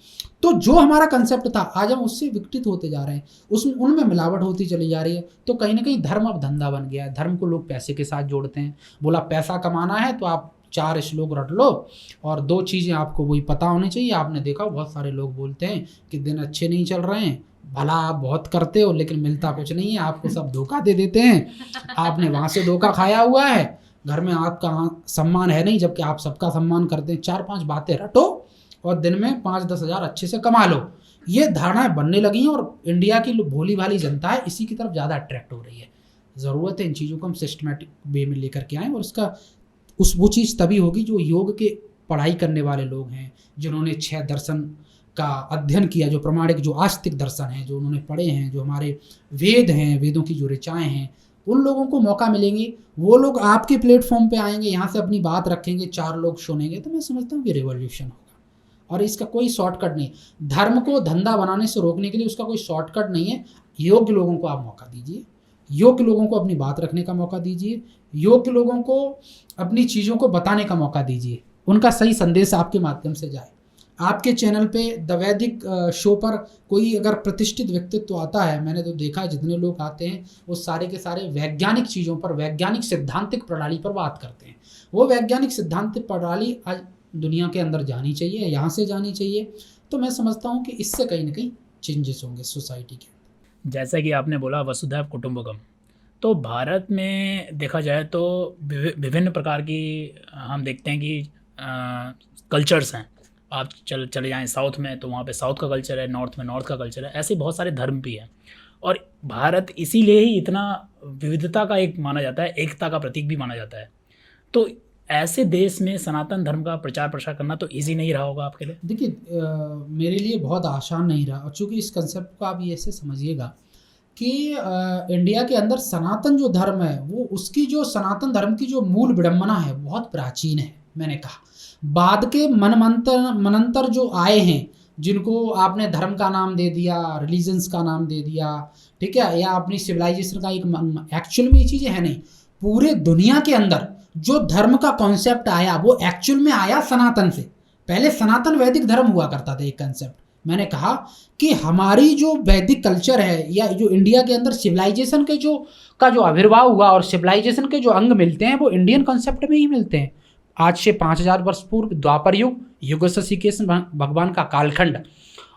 तो जो हमारा कंसेप्ट था आज हम उससे विकटित होते जा रहे हैं, उसमें उनमें मिलावट होती चली जा रही है। तो कहीं ना कहीं धर्म अब धंधा बन गया है। धर्म को लोग पैसे के साथ जोड़ते हैं। बोला पैसा कमाना है तो आप 4 श्लोक रट लो और 2 चीज़ें आपको वही पता होनी चाहिए। आपने देखा बहुत सारे लोग बोलते हैं कि दिन अच्छे नहीं चल रहे हैं, भला आप बहुत करते हो लेकिन मिलता कुछ नहीं है, आपको सब धोखा दे देते हैं, आपने वहाँ से धोखा खाया हुआ है, घर में आपका सम्मान है नहीं जबकि आप सबका सम्मान करते हैं। 4-5 बातें रटो और दिन में 5-10 हज़ार अच्छे से कमा लो। ये धारणाएं बनने लगी हैं और इंडिया की भोली भाली जनता है इसी की तरफ ज़्यादा अट्रैक्ट हो रही है। ज़रूरत है इन चीज़ों को हम सिस्टमेटिक वे में लेकर के आएँ और उसका वो चीज़ तभी होगी जो योग के पढ़ाई करने वाले लोग हैं, जिन्होंने 6 दर्शन का अध्ययन किया, जो प्रमाणिक जो आस्तिक दर्शन हैं जो उन्होंने पढ़े हैं, जो हमारे वेद हैं, वेदों की जो ऋचाएँ हैं, उन लोगों को मौका मिलेंगे। वो लोग आपके प्लेटफॉर्म पे आएंगे, यहाँ से अपनी बात रखेंगे, 4 लोग सुनेंगे, तो मैं समझता हूँ कि रिवॉल्यूशन होगा। और इसका कोई शॉर्टकट नहीं। धर्म को धंधा बनाने से रोकने के लिए उसका कोई शॉर्टकट नहीं है। योग्य लोगों को आप मौका दीजिए, योग्य लोगों को अपनी बात रखने का मौका दीजिए, योग्य लोगों को अपनी चीज़ों को बताने का मौका दीजिए, उनका सही संदेश आपके माध्यम से जाए। आपके चैनल पे द वैदिक शो पर कोई अगर प्रतिष्ठित व्यक्तित्व आता है, मैंने तो देखा जितने लोग आते हैं वो सारे के सारे वैज्ञानिक चीज़ों पर, वैज्ञानिक सिद्धांतिक प्रणाली पर बात करते हैं। वो वैज्ञानिक सिद्धांतिक प्रणाली आज दुनिया के अंदर जानी चाहिए, यहाँ से जानी चाहिए। तो मैं समझता हूँ कि इससे कहीं ना कहीं चेंजेस होंगे सोसाइटी के। जैसा कि आपने बोला वसुधैव कुटुंबकम, तो भारत में देखा जाए तो विभिन्न प्रकार की हम देखते हैं कि कल्चर्स हैं। आप चले जाएं साउथ में तो वहाँ पे साउथ का कल्चर है, नॉर्थ में नॉर्थ का कल्चर है, ऐसे बहुत सारे धर्म भी हैं। और भारत इसीलिए ही इतना विविधता का एक माना जाता है, एकता का प्रतीक भी माना जाता है। तो ऐसे देश में सनातन धर्म का प्रचार प्रसार करना तो ईजी नहीं रहा होगा आपके लिए? देखिए मेरे लिए बहुत आसान नहीं रहा। और चूँकि इस कंसेप्ट को आप ये ऐसे समझिएगा कि इंडिया के अंदर सनातन जो धर्म है वो उसकी जो सनातन धर्म की जो मूल विडंबना है बहुत प्राचीन है। मैंने कहा बाद के मनंतर जो आए हैं, जिनको आपने धर्म का नाम दे दिया, रिलीजन्स का नाम दे दिया, ठीक है, या अपनी सिविलाइजेशन का एक, एक्चुअल में ये चीज़ें है नहीं। पूरे दुनिया के अंदर जो धर्म का कॉन्सेप्ट आया वो एक्चुअल में आया सनातन से। पहले सनातन वैदिक धर्म हुआ करता था एक कंसेप्ट। मैंने कहा कि हमारी जो वैदिक कल्चर है या जो इंडिया के अंदर सिविलाइजेशन के जो आविर्भाव हुआ और सिविलाइजेशन के जो अंग मिलते हैं वो इंडियन कॉन्सेप्ट में ही मिलते हैं। आज से 5000 वर्ष पूर्व द्वापर युग, युग श्री कृष्ण भगवान का कालखंड,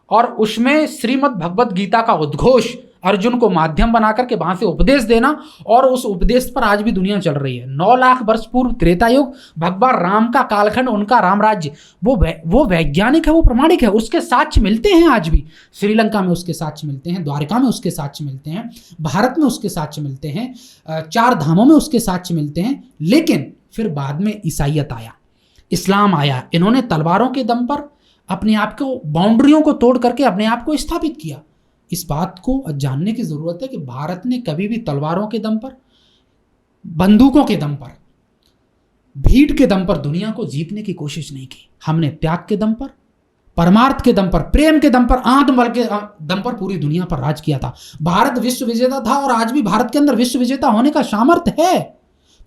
और उसमें श्रीमद् भगवद गीता का उद्घोष अर्जुन को माध्यम बना करके वहाँ से उपदेश देना, और उस उपदेश पर आज भी दुनिया चल रही है। 9 लाख वर्ष पूर्व त्रेता युग, भगवान राम का कालखंड, उनका राम राज्य, वो वैज्ञानिक है, वो प्रमाणिक है, उसके साक्ष्य मिलते हैं आज भी। श्रीलंका में उसके साक्ष्य मिलते हैं, द्वारिका में उसके साक्ष्य मिलते हैं, भारत में उसके साक्ष्य मिलते हैं, 4 धामों में उसके साक्ष्य मिलते हैं। लेकिन फिर बाद में ईसाईयत आया, इस्लाम आया, इन्होंने तलवारों के दम पर अपने आप को, बाउंड्रियों को तोड़ करके अपने आप को स्थापित किया। इस बात को जानने की ज़रूरत है कि भारत ने कभी भी तलवारों के दम पर, बंदूकों के दम पर, भीड़ के दम पर दुनिया को जीतने की कोशिश नहीं की। हमने त्याग के दम पर, परमार्थ के दम पर, प्रेम के दम पर, आत्मबल के दम पर पूरी दुनिया पर राज किया था। भारत विश्व विजेता था और आज भी भारत के अंदर विश्व विजेता होने का सामर्थ्य है।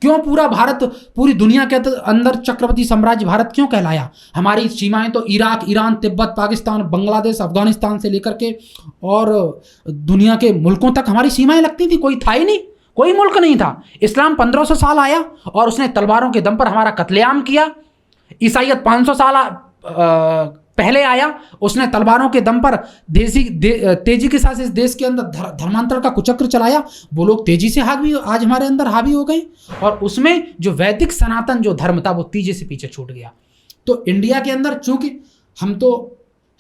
क्यों पूरा भारत, पूरी दुनिया के अंदर चक्रवर्ती साम्राज्य भारत क्यों कहलाया? हमारी सीमाएं तो इराक, ईरान, तिब्बत, पाकिस्तान, बांग्लादेश, अफगानिस्तान से लेकर के और दुनिया के मुल्कों तक हमारी सीमाएं लगती थी। कोई था ही नहीं, कोई मुल्क नहीं था। इस्लाम 1500 साल आया और उसने तलवारों के दम पर हमारा कत्लेआम किया। ईसाईयत 500 साल पहले आया, उसने तलवारों के दम पर तेजी के साथ इस देश के अंदर धर्मांतर का कुचक्र चलाया। वो लोग तेजी से आज हमारे अंदर हावी हो गए, और उसमें जो वैदिक सनातन जो धर्म था वो तेजी से पीछे छूट गया। तो इंडिया के अंदर चूंकि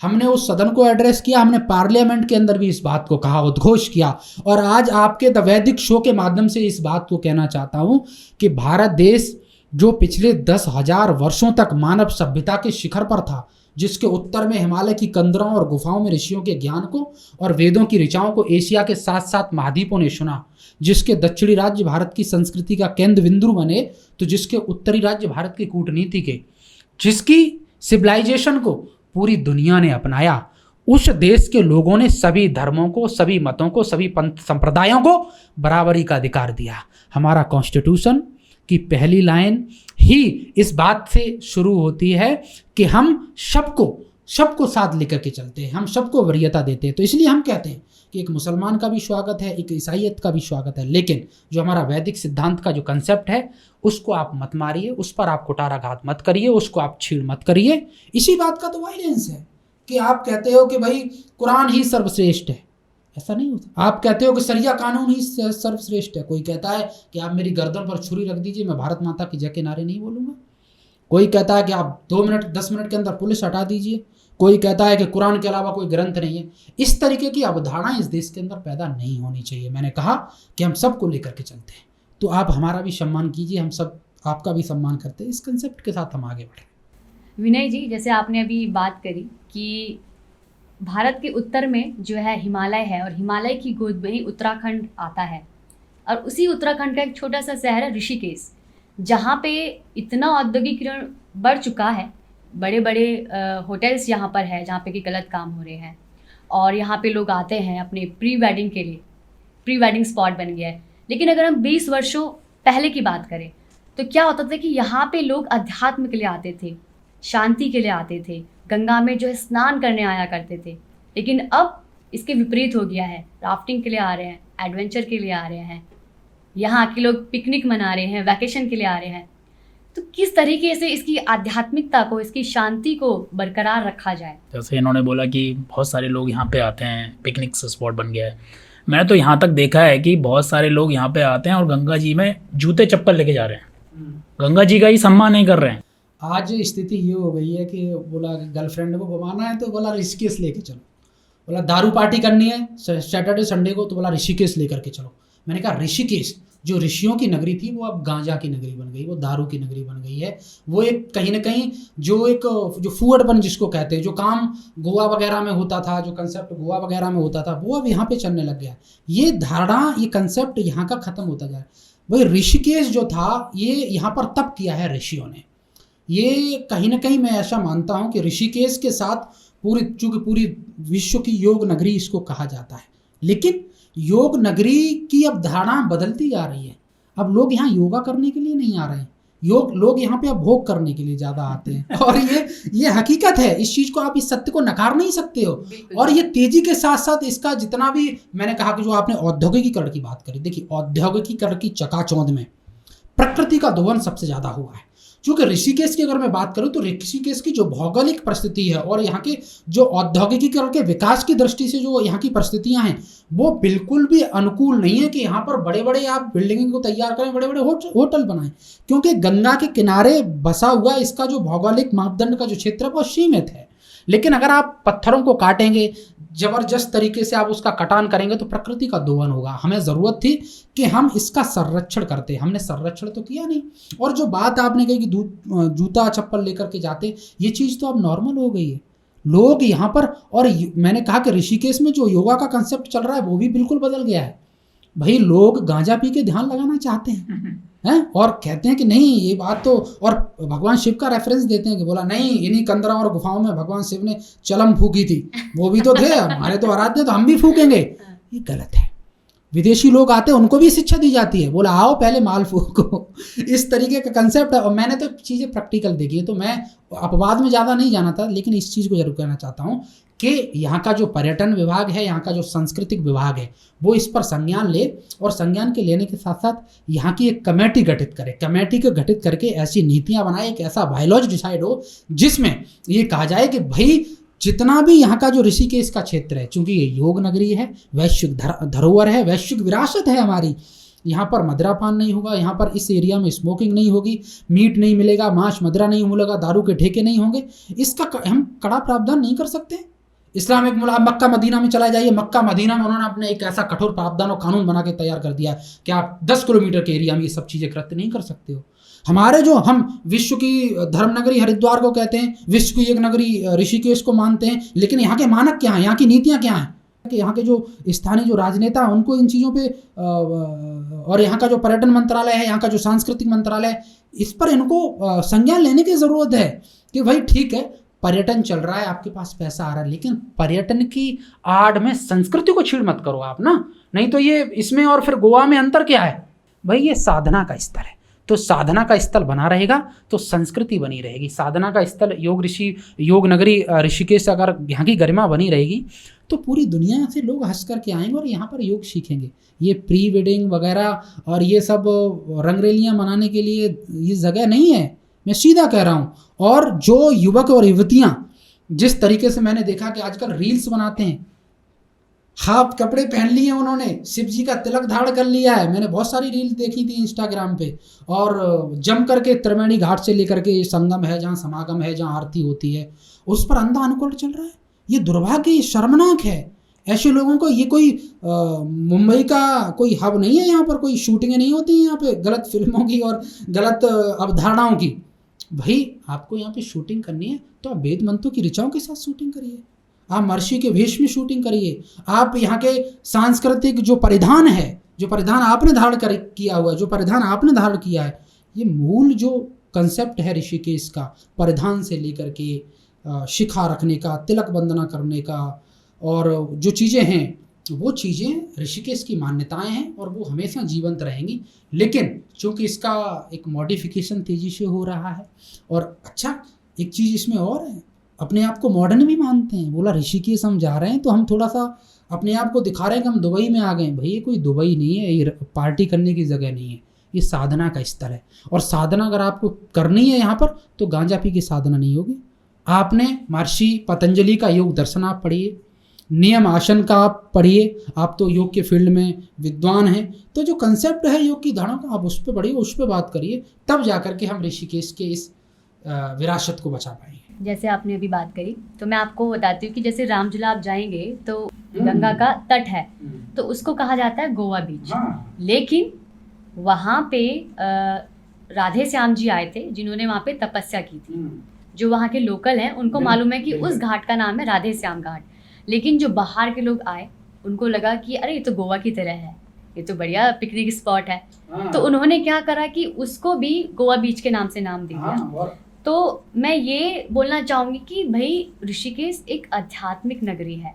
हमने उस सदन को एड्रेस किया, हमने पार्लियामेंट के अंदर भी इस बात को कहा, उद्घोष किया, और आज आपके द वैदिक शो के माध्यम से इस बात को कहना चाहता हूँ कि भारत देश जो पिछले 10,000 वर्षों तक मानव सभ्यता के शिखर पर था, जिसके उत्तर में हिमालय की कंदरों और गुफाओं में ऋषियों के ज्ञान को और वेदों की ऋचाओं को एशिया के साथ साथ महाद्वीपों ने सुना, जिसके दक्षिणी राज्य भारत की संस्कृति का केंद्र बिंदु बने, तो जिसके उत्तरी राज्य भारत की कूटनीति के, जिसकी सिविलाइजेशन को पूरी दुनिया ने अपनाया, उस देश के लोगों ने सभी धर्मों को, सभी मतों को, सभी पंथ संप्रदायों को बराबरी का अधिकार दिया। हमारा कॉन्स्टिट्यूशन की पहली लाइन ही इस बात से शुरू होती है कि हम सबको साथ लेकर के चलते हैं, हम सबको वरीयता देते हैं। तो इसलिए हम कहते हैं कि एक मुसलमान का भी स्वागत है, एक ईसाइयत का भी स्वागत है, लेकिन जो हमारा वैदिक सिद्धांत का जो कंसेप्ट है उसको आप मत मारिए, उस पर आप कुटाराघात मत करिए, उसको आप छीड़ मत करिए। इसी बात का तो वायलेंस है कि आप कहते हो कि भाई कुरान ही सर्वश्रेष्ठ है, ऐसा नहीं होता। आप कहते हो कि शरिया कानून ही सर्वश्रेष्ठ है। कोई कहता है कि आप मेरी गर्दन पर छुरी रख दीजिए, मैं भारत माता की जय के नारे नहीं बोलूँगा। कोई कहता है कि आप 2 मिनट 10 मिनट के अंदर पुलिस हटा दीजिए। कोई कहता है कि कुरान के अलावा कोई ग्रंथ नहीं है। इस तरीके की अवधारणाएं इस देश के अंदर पैदा नहीं होनी चाहिए। मैंने कहा कि हम सबको लेकर के चलते हैं, तो आप हमारा भी सम्मान कीजिए, हम सब आपका भी सम्मान करते हैं। इस कंसेप्ट के साथ हम आगे बढ़ें। विनय जी, जैसे आपने अभी बात करी कि भारत के उत्तर में जो है हिमालय है और हिमालय की गोद में ही उत्तराखंड आता है, और उसी उत्तराखंड का एक छोटा सा शहर है ऋषिकेश, जहाँ पे इतना औद्योगिकीकरण बढ़ चुका है, बड़े बड़े होटल्स यहाँ पर है जहाँ पे कि गलत काम हो रहे हैं, और यहाँ पे लोग आते हैं अपने प्री वेडिंग के लिए, प्री वेडिंग स्पॉट बन गया है। लेकिन अगर हम 20 वर्षों पहले की बात करें तो क्या होता था कि यहाँ पे लोग अध्यात्म के लिए आते थे, शांति के लिए आते थे, गंगा में जो है स्नान करने आया करते थे। लेकिन अब इसके विपरीत हो गया है, राफ्टिंग के लिए आ रहे हैं, एडवेंचर के लिए आ रहे हैं, यहाँ के लोग पिकनिक मना रहे हैं, वैकेशन के लिए आ रहे हैं। तो किस तरीके से इसकी आध्यात्मिकता को, इसकी शांति को बरकरार रखा जाए? जैसे इन्होंने बोला कि बहुत सारे लोग यहाँ पे आते हैं, पिकनिक स्पॉट बन गया है। मैंने तो यहाँ तक देखा है कि बहुत सारे लोग यहाँ पे आते हैं और गंगा जी में जूते चप्पल लेके जा रहे हैं, गंगा जी का ही सम्मान नहीं कर रहे हैं। आज स्थिति ये हो गई है कि बोला गर्लफ्रेंड को घुमाना है तो बोला ऋषिकेश लेके चलो, बोला दारू पार्टी करनी है सैटरडे संडे को तो बोला ऋषिकेश लेकर के चलो। मैंने कहा ऋषिकेश जो ऋषियों की नगरी थी वो अब गांजा की नगरी बन गई, वो दारू की नगरी बन गई है। वो एक कहीं ना कहीं जो फूअडपन जिसको कहते हैं, जो काम गोवा वगैरह में होता था, जो कंसेप्ट गोवा वगैरह में होता था, वो अब यहाँ पे चलने लग गया। ये धारणा, ये कंसेप्ट यहाँ का खत्म होता जा रहा है। भाई ऋषिकेश जो था ये यहाँ पर तप किया है ऋषियों ने। ये कहीं ना कहीं मैं ऐसा मानता हूँ कि ऋषिकेश के साथ चूँकि पूरी विश्व की योग नगरी इसको कहा जाता है, लेकिन योग नगरी की अब धारणा बदलती जा रही है। अब लोग यहाँ योगा करने के लिए नहीं आ रहे हैं, लोग यहाँ पे अब भोग करने के लिए ज़्यादा आते हैं। और ये हकीकत है, इस चीज़ को आप इस सत्य को नकार नहीं सकते हो। और ये तेजी के साथ साथ इसका जितना भी, मैंने कहा कि जो आपने औद्योगिकीकरण की बात करी, देखिए औद्योगिकीकरण की चकाचौंध में प्रकृति का दोहन सबसे ज़्यादा हुआ है। क्योंकि ऋषिकेश की अगर मैं बात करूं तो ऋषिकेश की जो भौगोलिक परिस्थिति है और यहाँ के जो औद्योगिकीकरण के विकास की दृष्टि से जो यहाँ की परिस्थितियां हैं वो बिल्कुल भी अनुकूल नहीं है कि यहाँ पर बड़े बड़े आप बिल्डिंग को तैयार करें, बड़े बड़े होटल बनाएं। क्योंकि गंगा के किनारे बसा हुआ इसका जो भौगोलिक मापदंड का जो क्षेत्र है वो सीमित है। लेकिन अगर आप पत्थरों को काटेंगे, जबरदस्त तरीके से आप उसका कटान करेंगे तो प्रकृति का दोहन होगा। हमें ज़रूरत थी कि हम इसका संरक्षण करते, हमने संरक्षण तो किया नहीं। और जो बात आपने कही कि जूता चप्पल लेकर के जाते, ये चीज़ तो अब नॉर्मल हो गई है। लोग यहाँ पर, और मैंने कहा कि ऋषिकेश में जो योगा का कंसेप्ट चल रहा है वो भी बिल्कुल बदल गया है। भाई लोग गांजा पी के ध्यान लगाना चाहते हैं और कहते हैं कि नहीं ये बात तो, और भगवान शिव का रेफरेंस देते हैं कि बोला नहीं इन्हीं कंदरों और गुफाओं में भगवान शिव ने चलम फूकी थी, वो भी तो थे हमारे तो आराध्य, तो हम भी फूकेंगे। ये गलत है। विदेशी लोग आते हैं उनको भी शिक्षा दी जाती है, बोला आओ पहले माल फूको। इस तरीके का कंसेप्ट है। और मैंने तो चीज़ें प्रैक्टिकल देखी है, तो मैं अपवाद में ज़्यादा नहीं जाना था, लेकिन इस चीज़ को जरूर कहना चाहता हूँ कि यहाँ का जो पर्यटन विभाग है, यहाँ का जो सांस्कृतिक विभाग है, वो इस पर संज्ञान ले और संज्ञान के लेने के साथ साथ यहाँ की एक कमेटी गठित करे। कमेटी को गठित करके ऐसी नीतियाँ बनाए, एक ऐसा बायलॉज डिसाइड हो जिसमें ये कहा जाए कि भाई जितना भी यहाँ का जो ऋषिकेश का क्षेत्र है, चूँकि ये योग नगरी है, वैश्विक धरोहर है, वैश्विक विरासत है हमारी, यहाँ पर मदिरापान नहीं होगा, यहाँ पर इस एरिया में स्मोकिंग नहीं होगी, मीट नहीं मिलेगा, मांस मदिरा नहीं मिलेगा, दारू के ठेके नहीं होंगे, इसका हम कड़ा प्रावधान नहीं कर सकते। इस्लामिक मुल्क मक्का मदीना में चला जाइए, मक्का मदीना में उन्होंने अपने एक ऐसा कठोर प्रावधान और कानून बना के तैयार कर दिया कि आप 10 किलोमीटर के एरिया में ये सब चीज़ें कृत्य नहीं कर सकते हो। हमारे जो हम विश्व की धर्म नगरी हरिद्वार को कहते हैं, विश्व की एक नगरी ऋषिकेश को मानते हैं, लेकिन यहाँ के मानक क्या हैं, यहाँ की नीतियाँ क्या हैं, कि यहाँ के जो स्थानीय जो राजनेता हैं उनको इन चीज़ों पे और यहाँ का जो पर्यटन मंत्रालय है, यहाँ का जो सांस्कृतिक मंत्रालय है, इस पर इनको संज्ञान लेने की ज़रूरत है कि भाई ठीक है, पर्यटन चल रहा है, आपके पास पैसा आ रहा है, लेकिन पर्यटन की आड़ में संस्कृति को छीड़ मत करो आप ना, नहीं तो ये इसमें और फिर गोवा में अंतर क्या है भाई, ये साधना का स्तर है, तो साधना का स्थल बना रहेगा तो संस्कृति बनी रहेगी। साधना का स्थल योग नगरी ऋषिकेश, अगर यहाँ की गरिमा बनी रहेगी तो पूरी दुनिया से लोग हंस करके आएंगे और यहाँ पर योग सीखेंगे। ये प्री वेडिंग वगैरह और ये सब रंगरेलियाँ मनाने के लिए ये जगह नहीं है, मैं सीधा कह रहा हूँ। और जो युवक और युवतियाँ जिस तरीके से मैंने देखा कि आजकल रील्स बनाते हैं, हाफ कपड़े पहन लिए उन्होंने, शिव जी का तिलक धारण कर लिया है, मैंने बहुत सारी रील्स देखी थी इंस्टाग्राम पे, और जम करके त्रिवेणी घाट से लेकर के संगम है, जहाँ समागम है, जहाँ आरती होती है, उस पर अंधा अनुकूल चल रहा है। ये दुर्भाग्य, ये शर्मनाक है। ऐसे लोगों को, ये कोई मुंबई का कोई हब नहीं है, यहाँ पर कोई शूटिंगें नहीं होती हैं यहाँ पे गलत फिल्मों की और गलत अवधारणाओं की। भाई आपको यहाँ पे शूटिंग करनी है तो आप वेद मंत्रों की ऋचाओं के साथ शूटिंग करिए, आप महर्षि के वेश में शूटिंग करिए, आप यहाँ के सांस्कृतिक जो परिधान है, जो परिधान आपने धारण किया हुआ है, जो परिधान आपने धारण किया है, ये मूल जो कंसेप्ट है ऋषिकेश का, परिधान से लेकर के शिखा रखने का, तिलक वंदना करने का, और जो चीज़ें हैं वो चीज़ें ऋषिकेश की मान्यताएं हैं और वो हमेशा जीवंत रहेंगी। लेकिन चूँकि इसका एक मॉडिफिकेशन तेज़ी से हो रहा है, और अच्छा एक चीज़ इसमें और है, अपने आप को मॉडर्न भी मानते हैं। बोला ऋषिकेश हम जा रहे हैं तो हम थोड़ा सा अपने आप को दिखा रहे हैं कि हम दुबई में आ गए। भाई ये कोई दुबई नहीं है, ये पार्टी करने की जगह नहीं है, ये साधना का स्तर है। और साधना अगर आपको करनी है यहाँ पर तो गांजा पी की साधना नहीं होगी। आपने महर्षि पतंजलि का योग दर्शन आप पढ़िए, नियम आसन का आप पढ़िए, आप तो योग के फील्ड में विद्वान हैं, तो जो कंसेप्ट है योग की धारणा का आप उस पर पढ़िए, उस पर बात करिए, तब जा कर के हम ऋषिकेश के इस विरासत को बचा पाएंगे। जैसे आपने अभी बात करी तो मैं आपको बताती हूँ कि जैसे रामझूला आप जाएंगे तो गंगा का तट है, तो उसको कहा जाता है गोवा बीच। लेकिन वहाँ पे राधे श्याम जी आए थे जिन्होंने वहाँ पे तपस्या की थी। जो वहाँ के लोकल हैं उनको मालूम है कि उस घाट का नाम है राधे श्याम घाट। लेकिन जो बाहर के लोग आए उनको लगा कि अरे ये तो गोवा की तरह है, ये तो बढ़िया पिकनिक स्पॉट है, तो उन्होंने क्या करा कि उसको भी गोवा बीच के नाम से नाम दे दिया। तो मैं ये बोलना चाहूँगी कि भाई ऋषिकेश एक आध्यात्मिक नगरी है,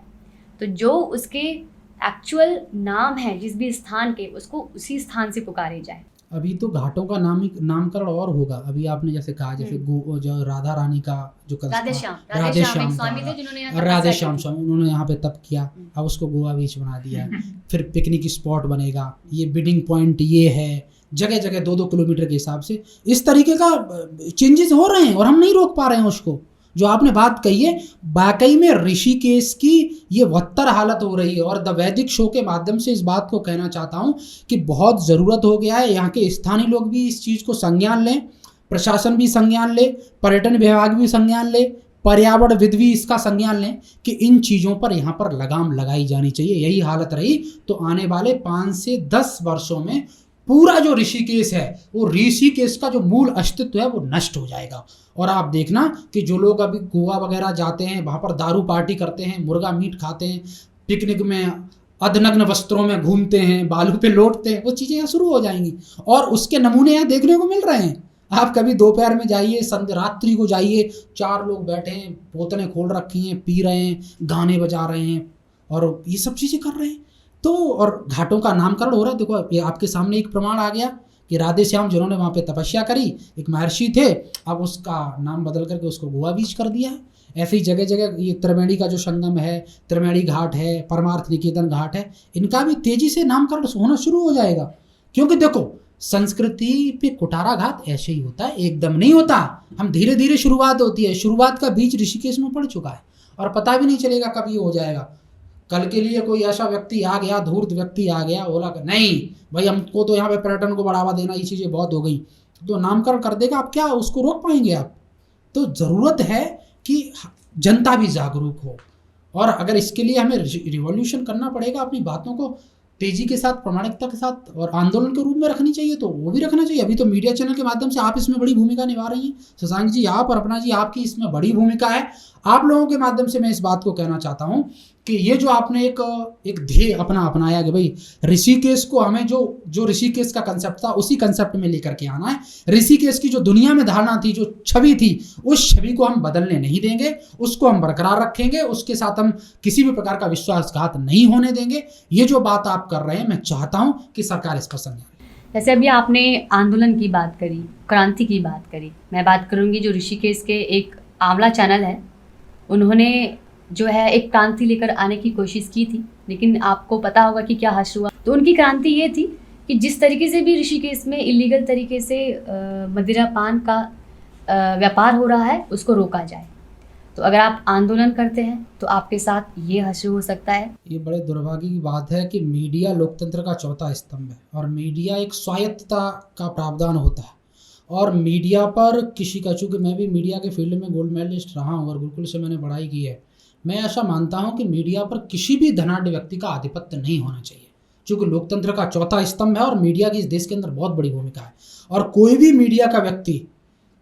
तो जो उसके एक्चुअल नाम है जिस भी स्थान के, उसको उसी स्थान से पुकारे जाए। अभी तो घाटों का नामकरण और होगा। अभी आपने जैसे कहा, जैसे जो राधा रानी का जो राधे श्याम स्वामी थे जिन्होंने राधे श्याम स्वामी, उन्होंने यहाँ पे तप किया, अब उसको गोवा बीच बना दिया। फिर पिकनिक स्पॉट बनेगा, ये बिडिंग पॉइंट ये है, जगह जगह 2-2 किलोमीटर के हिसाब से इस तरीके का चेंजेस हो रहे हैं और हम नहीं रोक पा रहे हैं उसको। जो आपने बात कही है, वाकई में ऋषिकेश की ये बदतर हालत हो रही है। और द वैदिक शो के माध्यम से इस बात को कहना चाहता हूँ कि बहुत ज़रूरत हो गया है, यहाँ के स्थानीय लोग भी इस चीज़ को संज्ञान लें, प्रशासन भी संज्ञान ले, पर्यटन विभाग भी संज्ञान ले, पर्यावरणविद भी इसका संज्ञान लें कि इन चीज़ों पर यहाँ पर लगाम लगाई जानी चाहिए। यही हालत रही तो आने वाले 5 से 10 वर्षों में पूरा जो ऋषिकेश है, वो ऋषिकेश का जो मूल अस्तित्व है वो नष्ट हो जाएगा। और आप देखना कि जो लोग अभी गोवा वगैरह जाते हैं, वहाँ पर दारू पार्टी करते हैं, मुर्गा मीट खाते हैं, पिकनिक में अधनग्न वस्त्रों में घूमते हैं, बालू पे लौटते हैं, वो चीज़ें यहाँ शुरू हो जाएंगी और उसके नमूने यहाँ देखने को मिल रहे हैं। आप कभी दोपहर में जाइए, संध्या रात्रि को जाइए, 4 लोग बैठे हैं, बोतलें खोल रखी हैं, पी रहे हैं, गाने बजा रहे हैं और ये सब चीज़ें कर रहे हैं। तो और घाटों का नामकरण हो रहा है। देखो ये आपके सामने एक प्रमाण आ गया कि राधे श्याम जिन्होंने वहाँ पे तपस्या करी, एक महर्षि थे, अब उसका नाम बदल करके उसको गोवा बीच कर दिया है। ऐसे ही जगह जगह ये त्रिवेणी का जो संगम है, त्रिवेणी घाट है, परमार्थ निकेतन घाट है, इनका भी तेजी से नामकरण होना शुरू हो जाएगा। क्योंकि देखो संस्कृति पे कुटारा घात ऐसे ही होता है, एकदम नहीं होता। हम धीरे धीरे शुरुआत होती है, शुरुआत का बीज ऋषिकेश में पड़ चुका है और पता भी नहीं चलेगा कब ये हो जाएगा। कल के लिए कोई ऐसा व्यक्ति आ गया, धूर्त व्यक्ति आ गया, बोला कि नहीं भाई हमको तो यहाँ पे पर्यटन को बढ़ावा देना, ये चीज़ें बहुत हो गई, तो नामकरण कर देगा। आप क्या उसको रोक पाएंगे आप? तो ज़रूरत है कि जनता भी जागरूक हो और अगर इसके लिए हमें रिवॉल्यूशन करना पड़ेगा, अपनी बातों को तेजी के साथ, प्रामाणिकता के साथ और आंदोलन के रूप में रखनी चाहिए तो वो भी रखना चाहिए। अभी तो मीडिया चैनल के माध्यम से आप इसमें बड़ी भूमिका निभा रही हैं, शशांक जी आप और अपना जी, आपकी इसमें बड़ी भूमिका है। आप लोगों के माध्यम से मैं इस बात को कहना चाहता हूँ कि ये जो आपने एक ध्येय अपनाया कि भाई ऋषिकेश को हमें जो ऋषिकेश का कंसेप्ट था उसी कंसेप्ट में लेकर के आना है। ऋषिकेश की जो दुनिया में धारणा थी, जो छवि थी, उस छवि को हम बदलने नहीं देंगे, उसको हम बरकरार रखेंगे, उसके साथ हम किसी भी प्रकार का विश्वासघात नहीं होने देंगे। ये जो बात आप कर रहे हैं, मैं चाहता हूँ कि सरकार इस पर समझे। जैसे अभी आपने आंदोलन की बात करी, क्रांति की बात करी, मैं बात करूंगी जो ऋषिकेश के एक आंवला चैनल है, उन्होंने जो है एक क्रांति लेकर आने की कोशिश की थी, लेकिन आपको पता होगा कि क्या हश्र हुआ। तो उनकी क्रांति ये थी कि जिस तरीके से भी ऋषिकेश में इलीगल तरीके से मदिरा पान का व्यापार हो रहा है उसको रोका जाए। तो अगर आप आंदोलन करते हैं तो आपके साथ ये हश्र हो सकता है। ये बड़े दुर्भाग्य की बात है कि मीडिया लोकतंत्र का चौथा स्तंभ है और मीडिया एक स्वायत्तता का प्रावधान होता है और मीडिया पर किसी का, चूँकि मैं भी मीडिया के फील्ड में गोल्ड मेडलिस्ट रहा हूँ और गुरुकुल से मैंने पढ़ाई की है, मैं ऐसा मानता हूं कि मीडिया पर किसी भी धनाढ्य व्यक्ति का आधिपत्य नहीं होना चाहिए, क्योंकि लोकतंत्र का चौथा स्तंभ है और मीडिया की इस देश के अंदर बहुत बड़ी भूमिका है। और कोई भी मीडिया का व्यक्ति,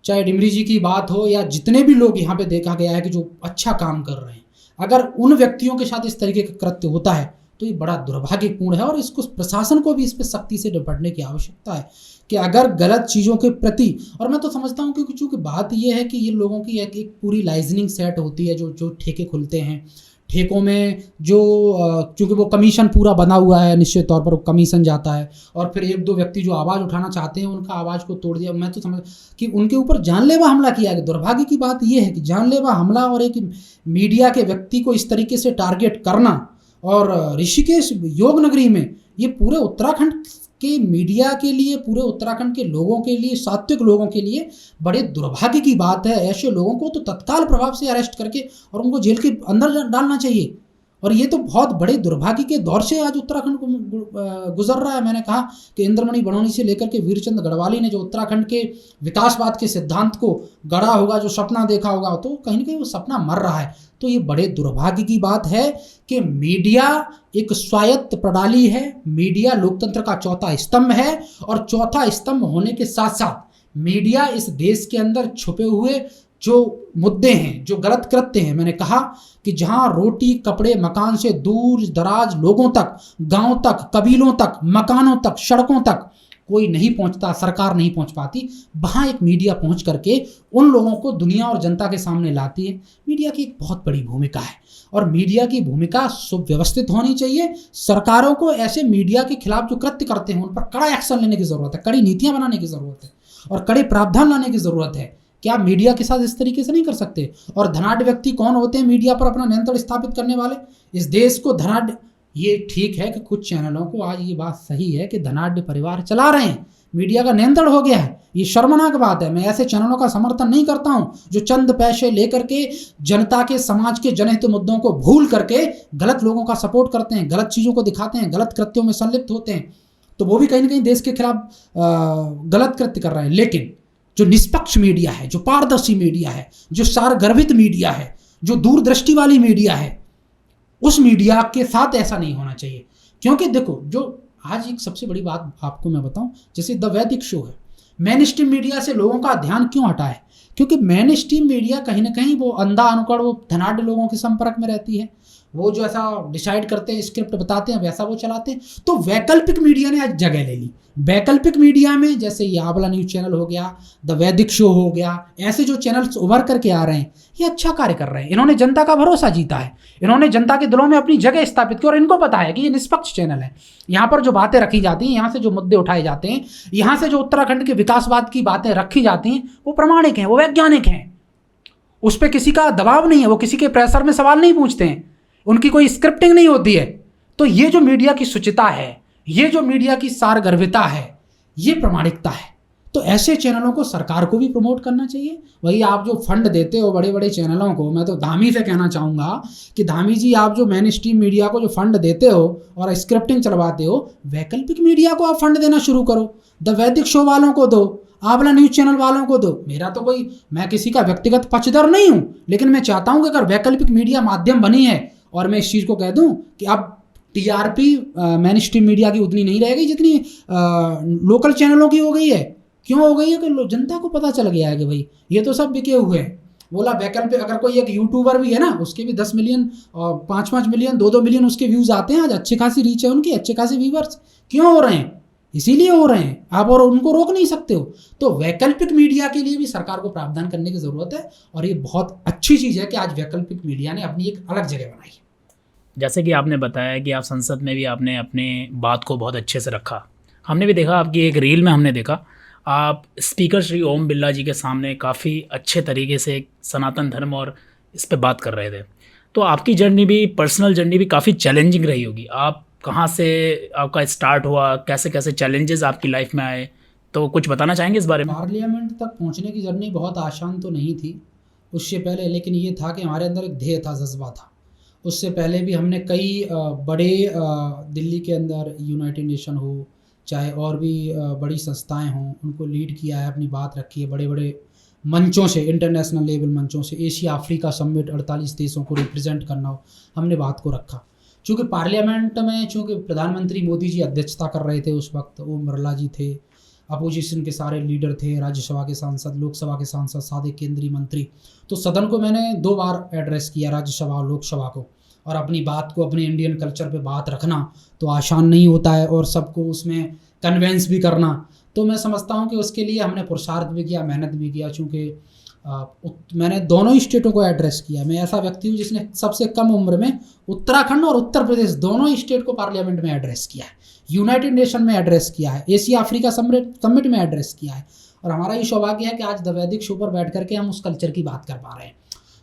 चाहे डिमरी जी की बात हो या जितने भी लोग यहाँ पे देखा गया है कि जो अच्छा काम कर रहे हैं, अगर उन व्यक्तियों के साथ इस तरीके का कृत्य होता है तो ये बड़ा दुर्भाग्यपूर्ण है और इसको प्रशासन को भी इस पर सख्ती से निपटने की आवश्यकता है कि अगर गलत चीज़ों के प्रति, और मैं तो समझता हूँ कि चूँकि बात ये है कि ये लोगों की एक पूरी लाइजनिंग सेट होती है, जो ठेके खुलते हैं, ठेकों में जो चूँकि वो कमीशन पूरा बना हुआ है, निश्चित तौर पर वो कमीशन जाता है और फिर एक दो व्यक्ति जो आवाज़ उठाना चाहते हैं उनका आवाज़ को तोड़ दिया। मैं तो समझ कि उनके ऊपर जानलेवा हमला किया गया। दुर्भाग्य की बात यह है कि जानलेवा हमला और एक मीडिया के व्यक्ति को इस तरीके से टारगेट करना, और ऋषिकेश योग नगरी में ये पूरे उत्तराखंड के मीडिया के लिए, पूरे उत्तराखंड के लोगों के लिए, सात्विक लोगों के लिए बड़े दुर्भाग्य की बात है। ऐसे लोगों को तो तत्काल प्रभाव से अरेस्ट करके और उनको जेल के अंदर डालना चाहिए। और ये तो बहुत बड़े दुर्भाग्य के दौर से आज उत्तराखंड को गुजर रहा है। मैंने कहा कि इंद्रमणि बड़ौनी से लेकर के वीरचंद गढ़वाली ने जो उत्तराखंड के विकासवाद के सिद्धांत को गढ़ा होगा, जो सपना देखा होगा, तो कहीं ना कहीं वो सपना मर रहा है। तो ये बड़े दुर्भाग्य की बात है कि मीडिया एक स्वायत्त प्रणाली है, मीडिया लोकतंत्र का चौथा स्तंभ है और चौथा स्तंभ होने के साथ साथ मीडिया इस देश के अंदर छुपे हुए जो मुद्दे हैं, जो गलत कृत्य हैं, मैंने कहा कि जहां रोटी कपड़े मकान से दूर दराज लोगों तक, गांव तक, कबीलों तक, मकानों तक, सड़कों तक कोई नहीं पहुंचता, सरकार नहीं पहुंच पाती, वहां एक मीडिया पहुंच करके उन लोगों को दुनिया और जनता के सामने लाती है। मीडिया की एक बहुत बड़ी भूमिका है और मीडिया की भूमिका सुव्यवस्थित होनी चाहिए। सरकारों को ऐसे मीडिया के खिलाफ जो कृत्य करते हैं उन पर कड़ा एक्शन लेने की ज़रूरत है, कड़ी नीतियाँ बनाने की ज़रूरत है और कड़े प्रावधान लाने की ज़रूरत है। क्या मीडिया के साथ इस तरीके से नहीं कर सकते? और धनाढ्य व्यक्ति कौन होते हैं मीडिया पर अपना नियंत्रण स्थापित करने वाले? इस देश को धनाढ्य, ये ठीक है कि कुछ चैनलों को आज ये बात सही है कि धनाढ्य परिवार चला रहे हैं, मीडिया का नियंत्रण हो गया है, ये शर्मनाक बात है। मैं ऐसे चैनलों का समर्थन नहीं करता हूं जो चंद पैसे लेकर के जनता के, समाज के जनहित मुद्दों को भूल करके गलत लोगों का सपोर्ट करते हैं, गलत चीज़ों को दिखाते हैं, गलत कृत्यों में संलिप्त होते हैं, तो वो भी कहीं ना कहीं देश के खिलाफ गलत कृत्य कर रहे हैं। लेकिन जो निष्पक्ष मीडिया है, जो पारदर्शी मीडिया है, जो सारगर्भित मीडिया है, जो दूरदृष्टि वाली मीडिया है, उस मीडिया के साथ ऐसा नहीं होना चाहिए। क्योंकि देखो, जो आज एक सबसे बड़ी बात आपको मैं बताऊं, जैसे द वैदिक शो है, मेन स्ट्रीम मीडिया से लोगों का ध्यान क्यों हटा है? क्योंकि मेन स्ट्रीम मीडिया कहीं ना कहीं वो अंधा अनुकड़, वो धनाढ्य लोगों के संपर्क में रहती है, वो जो ऐसा डिसाइड करते हैं, स्क्रिप्ट बताते हैं, वैसा वो चलाते हैं। तो वैकल्पिक मीडिया ने आज जगह ले ली। वैकल्पिक मीडिया में जैसे ये आंवला न्यूज़ चैनल हो गया, द वैदिक शो हो गया, ऐसे जो चैनल्स उभर करके आ रहे हैं, ये अच्छा कार्य कर रहे हैं। इन्होंने जनता का भरोसा जीता है, इन्होंने जनता के दिलों में अपनी जगह स्थापित की और इनको पता है कि ये निष्पक्ष चैनल है। यहाँ पर जो बातें रखी जाती हैं, यहाँ से जो मुद्दे उठाए जाते हैं, यहाँ से जो उत्तराखंड के विकासवाद की बातें रखी जाती हैं, वो प्रामाणिक हैं, वो वैज्ञानिक हैं, उस पर किसी का दबाव नहीं है, वो किसी के प्रेशर में सवाल नहीं पूछते हैं, उनकी कोई स्क्रिप्टिंग नहीं होती है। तो ये जो मीडिया की शुचिता है, ये जो मीडिया की सारगर्भिता है, ये प्रामाणिकता है। तो ऐसे चैनलों को सरकार को भी प्रमोट करना चाहिए। वही आप जो फंड देते हो बड़े बड़े चैनलों को, मैं तो धामी से कहना चाहूँगा कि धामी जी, आप जो मेन स्ट्रीम मीडिया को जो फंड देते हो और स्क्रिप्टिंग चलवाते हो, वैकल्पिक मीडिया को आप फंड देना शुरू करो। द वैदिक शो वालों को दो, आंवला न्यूज़ चैनल वालों को दो। मेरा तो कोई, मैं किसी का व्यक्तिगत पक्षधर नहीं हूँ, लेकिन मैं चाहता हूँ कि अगर वैकल्पिक मीडिया माध्यम बनी है और मैं इस चीज़ को कह दूँ कि अब टीआरपी मेन स्ट्रीम मीडिया की उतनी नहीं रह गई जितनी लोकल चैनलों की हो गई है। क्यों हो गई है कि जनता को पता चल गया है कि भाई ये तो सब बिके हुए हैं। बोला वैकल्पिक, अगर कोई एक यूट्यूबर भी है ना, उसके भी 10 मिलियन और 5-5 मिलियन 2-2 मिलियन उसके व्यूज़ आते हैं आज, अच्छी खासी रीच है उनकी, अच्छे खासी व्यूवर्स। क्यों हो रहे हैं? इसीलिए हो रहे हैं आप, और उनको रोक नहीं सकते हो। तो वैकल्पिक मीडिया के लिए भी सरकार को प्रावधान करने की ज़रूरत है, और ये बहुत अच्छी चीज़ है कि आज वैकल्पिक मीडिया ने अपनी एक अलग जगह बनाई है। जैसे कि आपने बताया कि आप संसद में भी आपने अपने बात को बहुत अच्छे से रखा। हमने भी देखा आपकी एक रील में, हमने देखा आप स्पीकर श्री ओम बिरला जी के सामने काफ़ी अच्छे तरीके से सनातन धर्म और इस पे बात कर रहे थे। तो आपकी जर्नी भी, पर्सनल जर्नी भी काफ़ी चैलेंजिंग रही होगी। आप कहाँ से आपका स्टार्ट हुआ, कैसे कैसे चैलेंजेस आपकी लाइफ में आए, तो कुछ बताना चाहेंगे इस बारे में? पार्लियामेंट तक पहुंचने की जर्नी बहुत आसान तो नहीं थी उससे पहले, लेकिन ये था कि हमारे अंदर एक ध्येय था, जज्बा था। उससे पहले भी हमने कई बड़े दिल्ली के अंदर यूनाइटेड नेशन हो, चाहे और भी बड़ी संस्थाएं हों, उनको लीड किया है, अपनी बात रखी है बड़े बड़े मंचों से, इंटरनेशनल लेवल मंचों से। एशिया अफ्रीका समिट 48 देशों को रिप्रेजेंट करना हो, हमने बात को रखा। चूँकि पार्लियामेंट में चूँकि प्रधानमंत्री मोदी जी अध्यक्षता कर रहे थे उस वक्त, ओम बिरला जी थे, अपोजिशन के सारे लीडर थे, राज्यसभा के सांसद, लोकसभा के सांसद, सारे केंद्रीय मंत्री। तो सदन को मैंने 2 बार एड्रेस किया, राज्यसभा और लोकसभा को। और अपनी बात को, अपने इंडियन कल्चर पे बात रखना तो आसान नहीं होता है, और सबको उसमें कन्वेंस भी करना। तो मैं समझता हूँ कि उसके लिए हमने पुरुषार्थ भी किया, मेहनत भी किया। चूँकि मैंने दोनों ही स्टेटों को एड्रेस किया। मैं ऐसा व्यक्ति हूँ जिसने सबसे कम उम्र में उत्तराखंड और उत्तर प्रदेश दोनों ही स्टेट को पार्लियामेंट में एड्रेस किया है, यूनाइटेड नेशन में एड्रेस किया है, एशिया अफ्रीका समिट में एड्रेस किया है। और हमारा ये सौभाग्य है कि आज द वैदिक शो पर बैठ करके हम उस कल्चर की बात कर पा रहे हैं।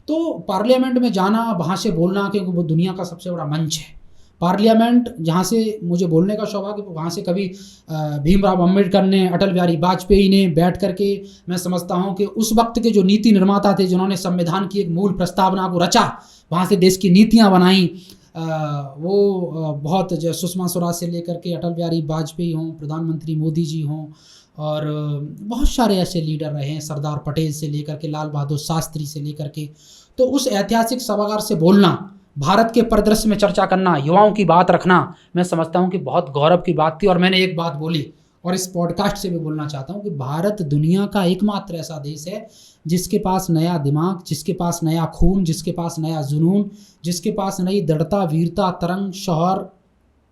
तो पार्लियामेंट में जाना, वहाँ से बोलना, क्योंकि वो दुनिया का सबसे बड़ा मंच है पार्लियामेंट, जहाँ से मुझे बोलने का सौभाग्य, वहाँ से कभी भीमराव अम्बेडकर ने, अटल बिहारी वाजपेयी ने बैठ करके, मैं समझता हूँ कि उस वक्त के जो नीति निर्माता थे, जिन्होंने संविधान की एक मूल प्रस्तावना को रचा, वहाँ से देश की नीतियाँ बनाई, वो बहुत सुषमा स्वराज से लेकर के अटल बिहारी वाजपेयी हों, प्रधानमंत्री मोदी जी हों, और बहुत सारे ऐसे लीडर रहे हैं, सरदार पटेल से लेकर के लाल बहादुर शास्त्री से लेकर के। तो उस ऐतिहासिक सभागार से बोलना, भारत के परिदृश्य में चर्चा करना, युवाओं की बात रखना, मैं समझता हूँ कि बहुत गौरव की बात थी। और मैंने एक बात बोली, और इस पॉडकास्ट से भी बोलना चाहता हूँ कि भारत दुनिया का एकमात्र ऐसा देश है जिसके पास नया दिमाग, जिसके पास नया खून, जिसके पास नया जुनून, जिसके पास नई दृढ़ता, वीरता, तरंग, शौहर,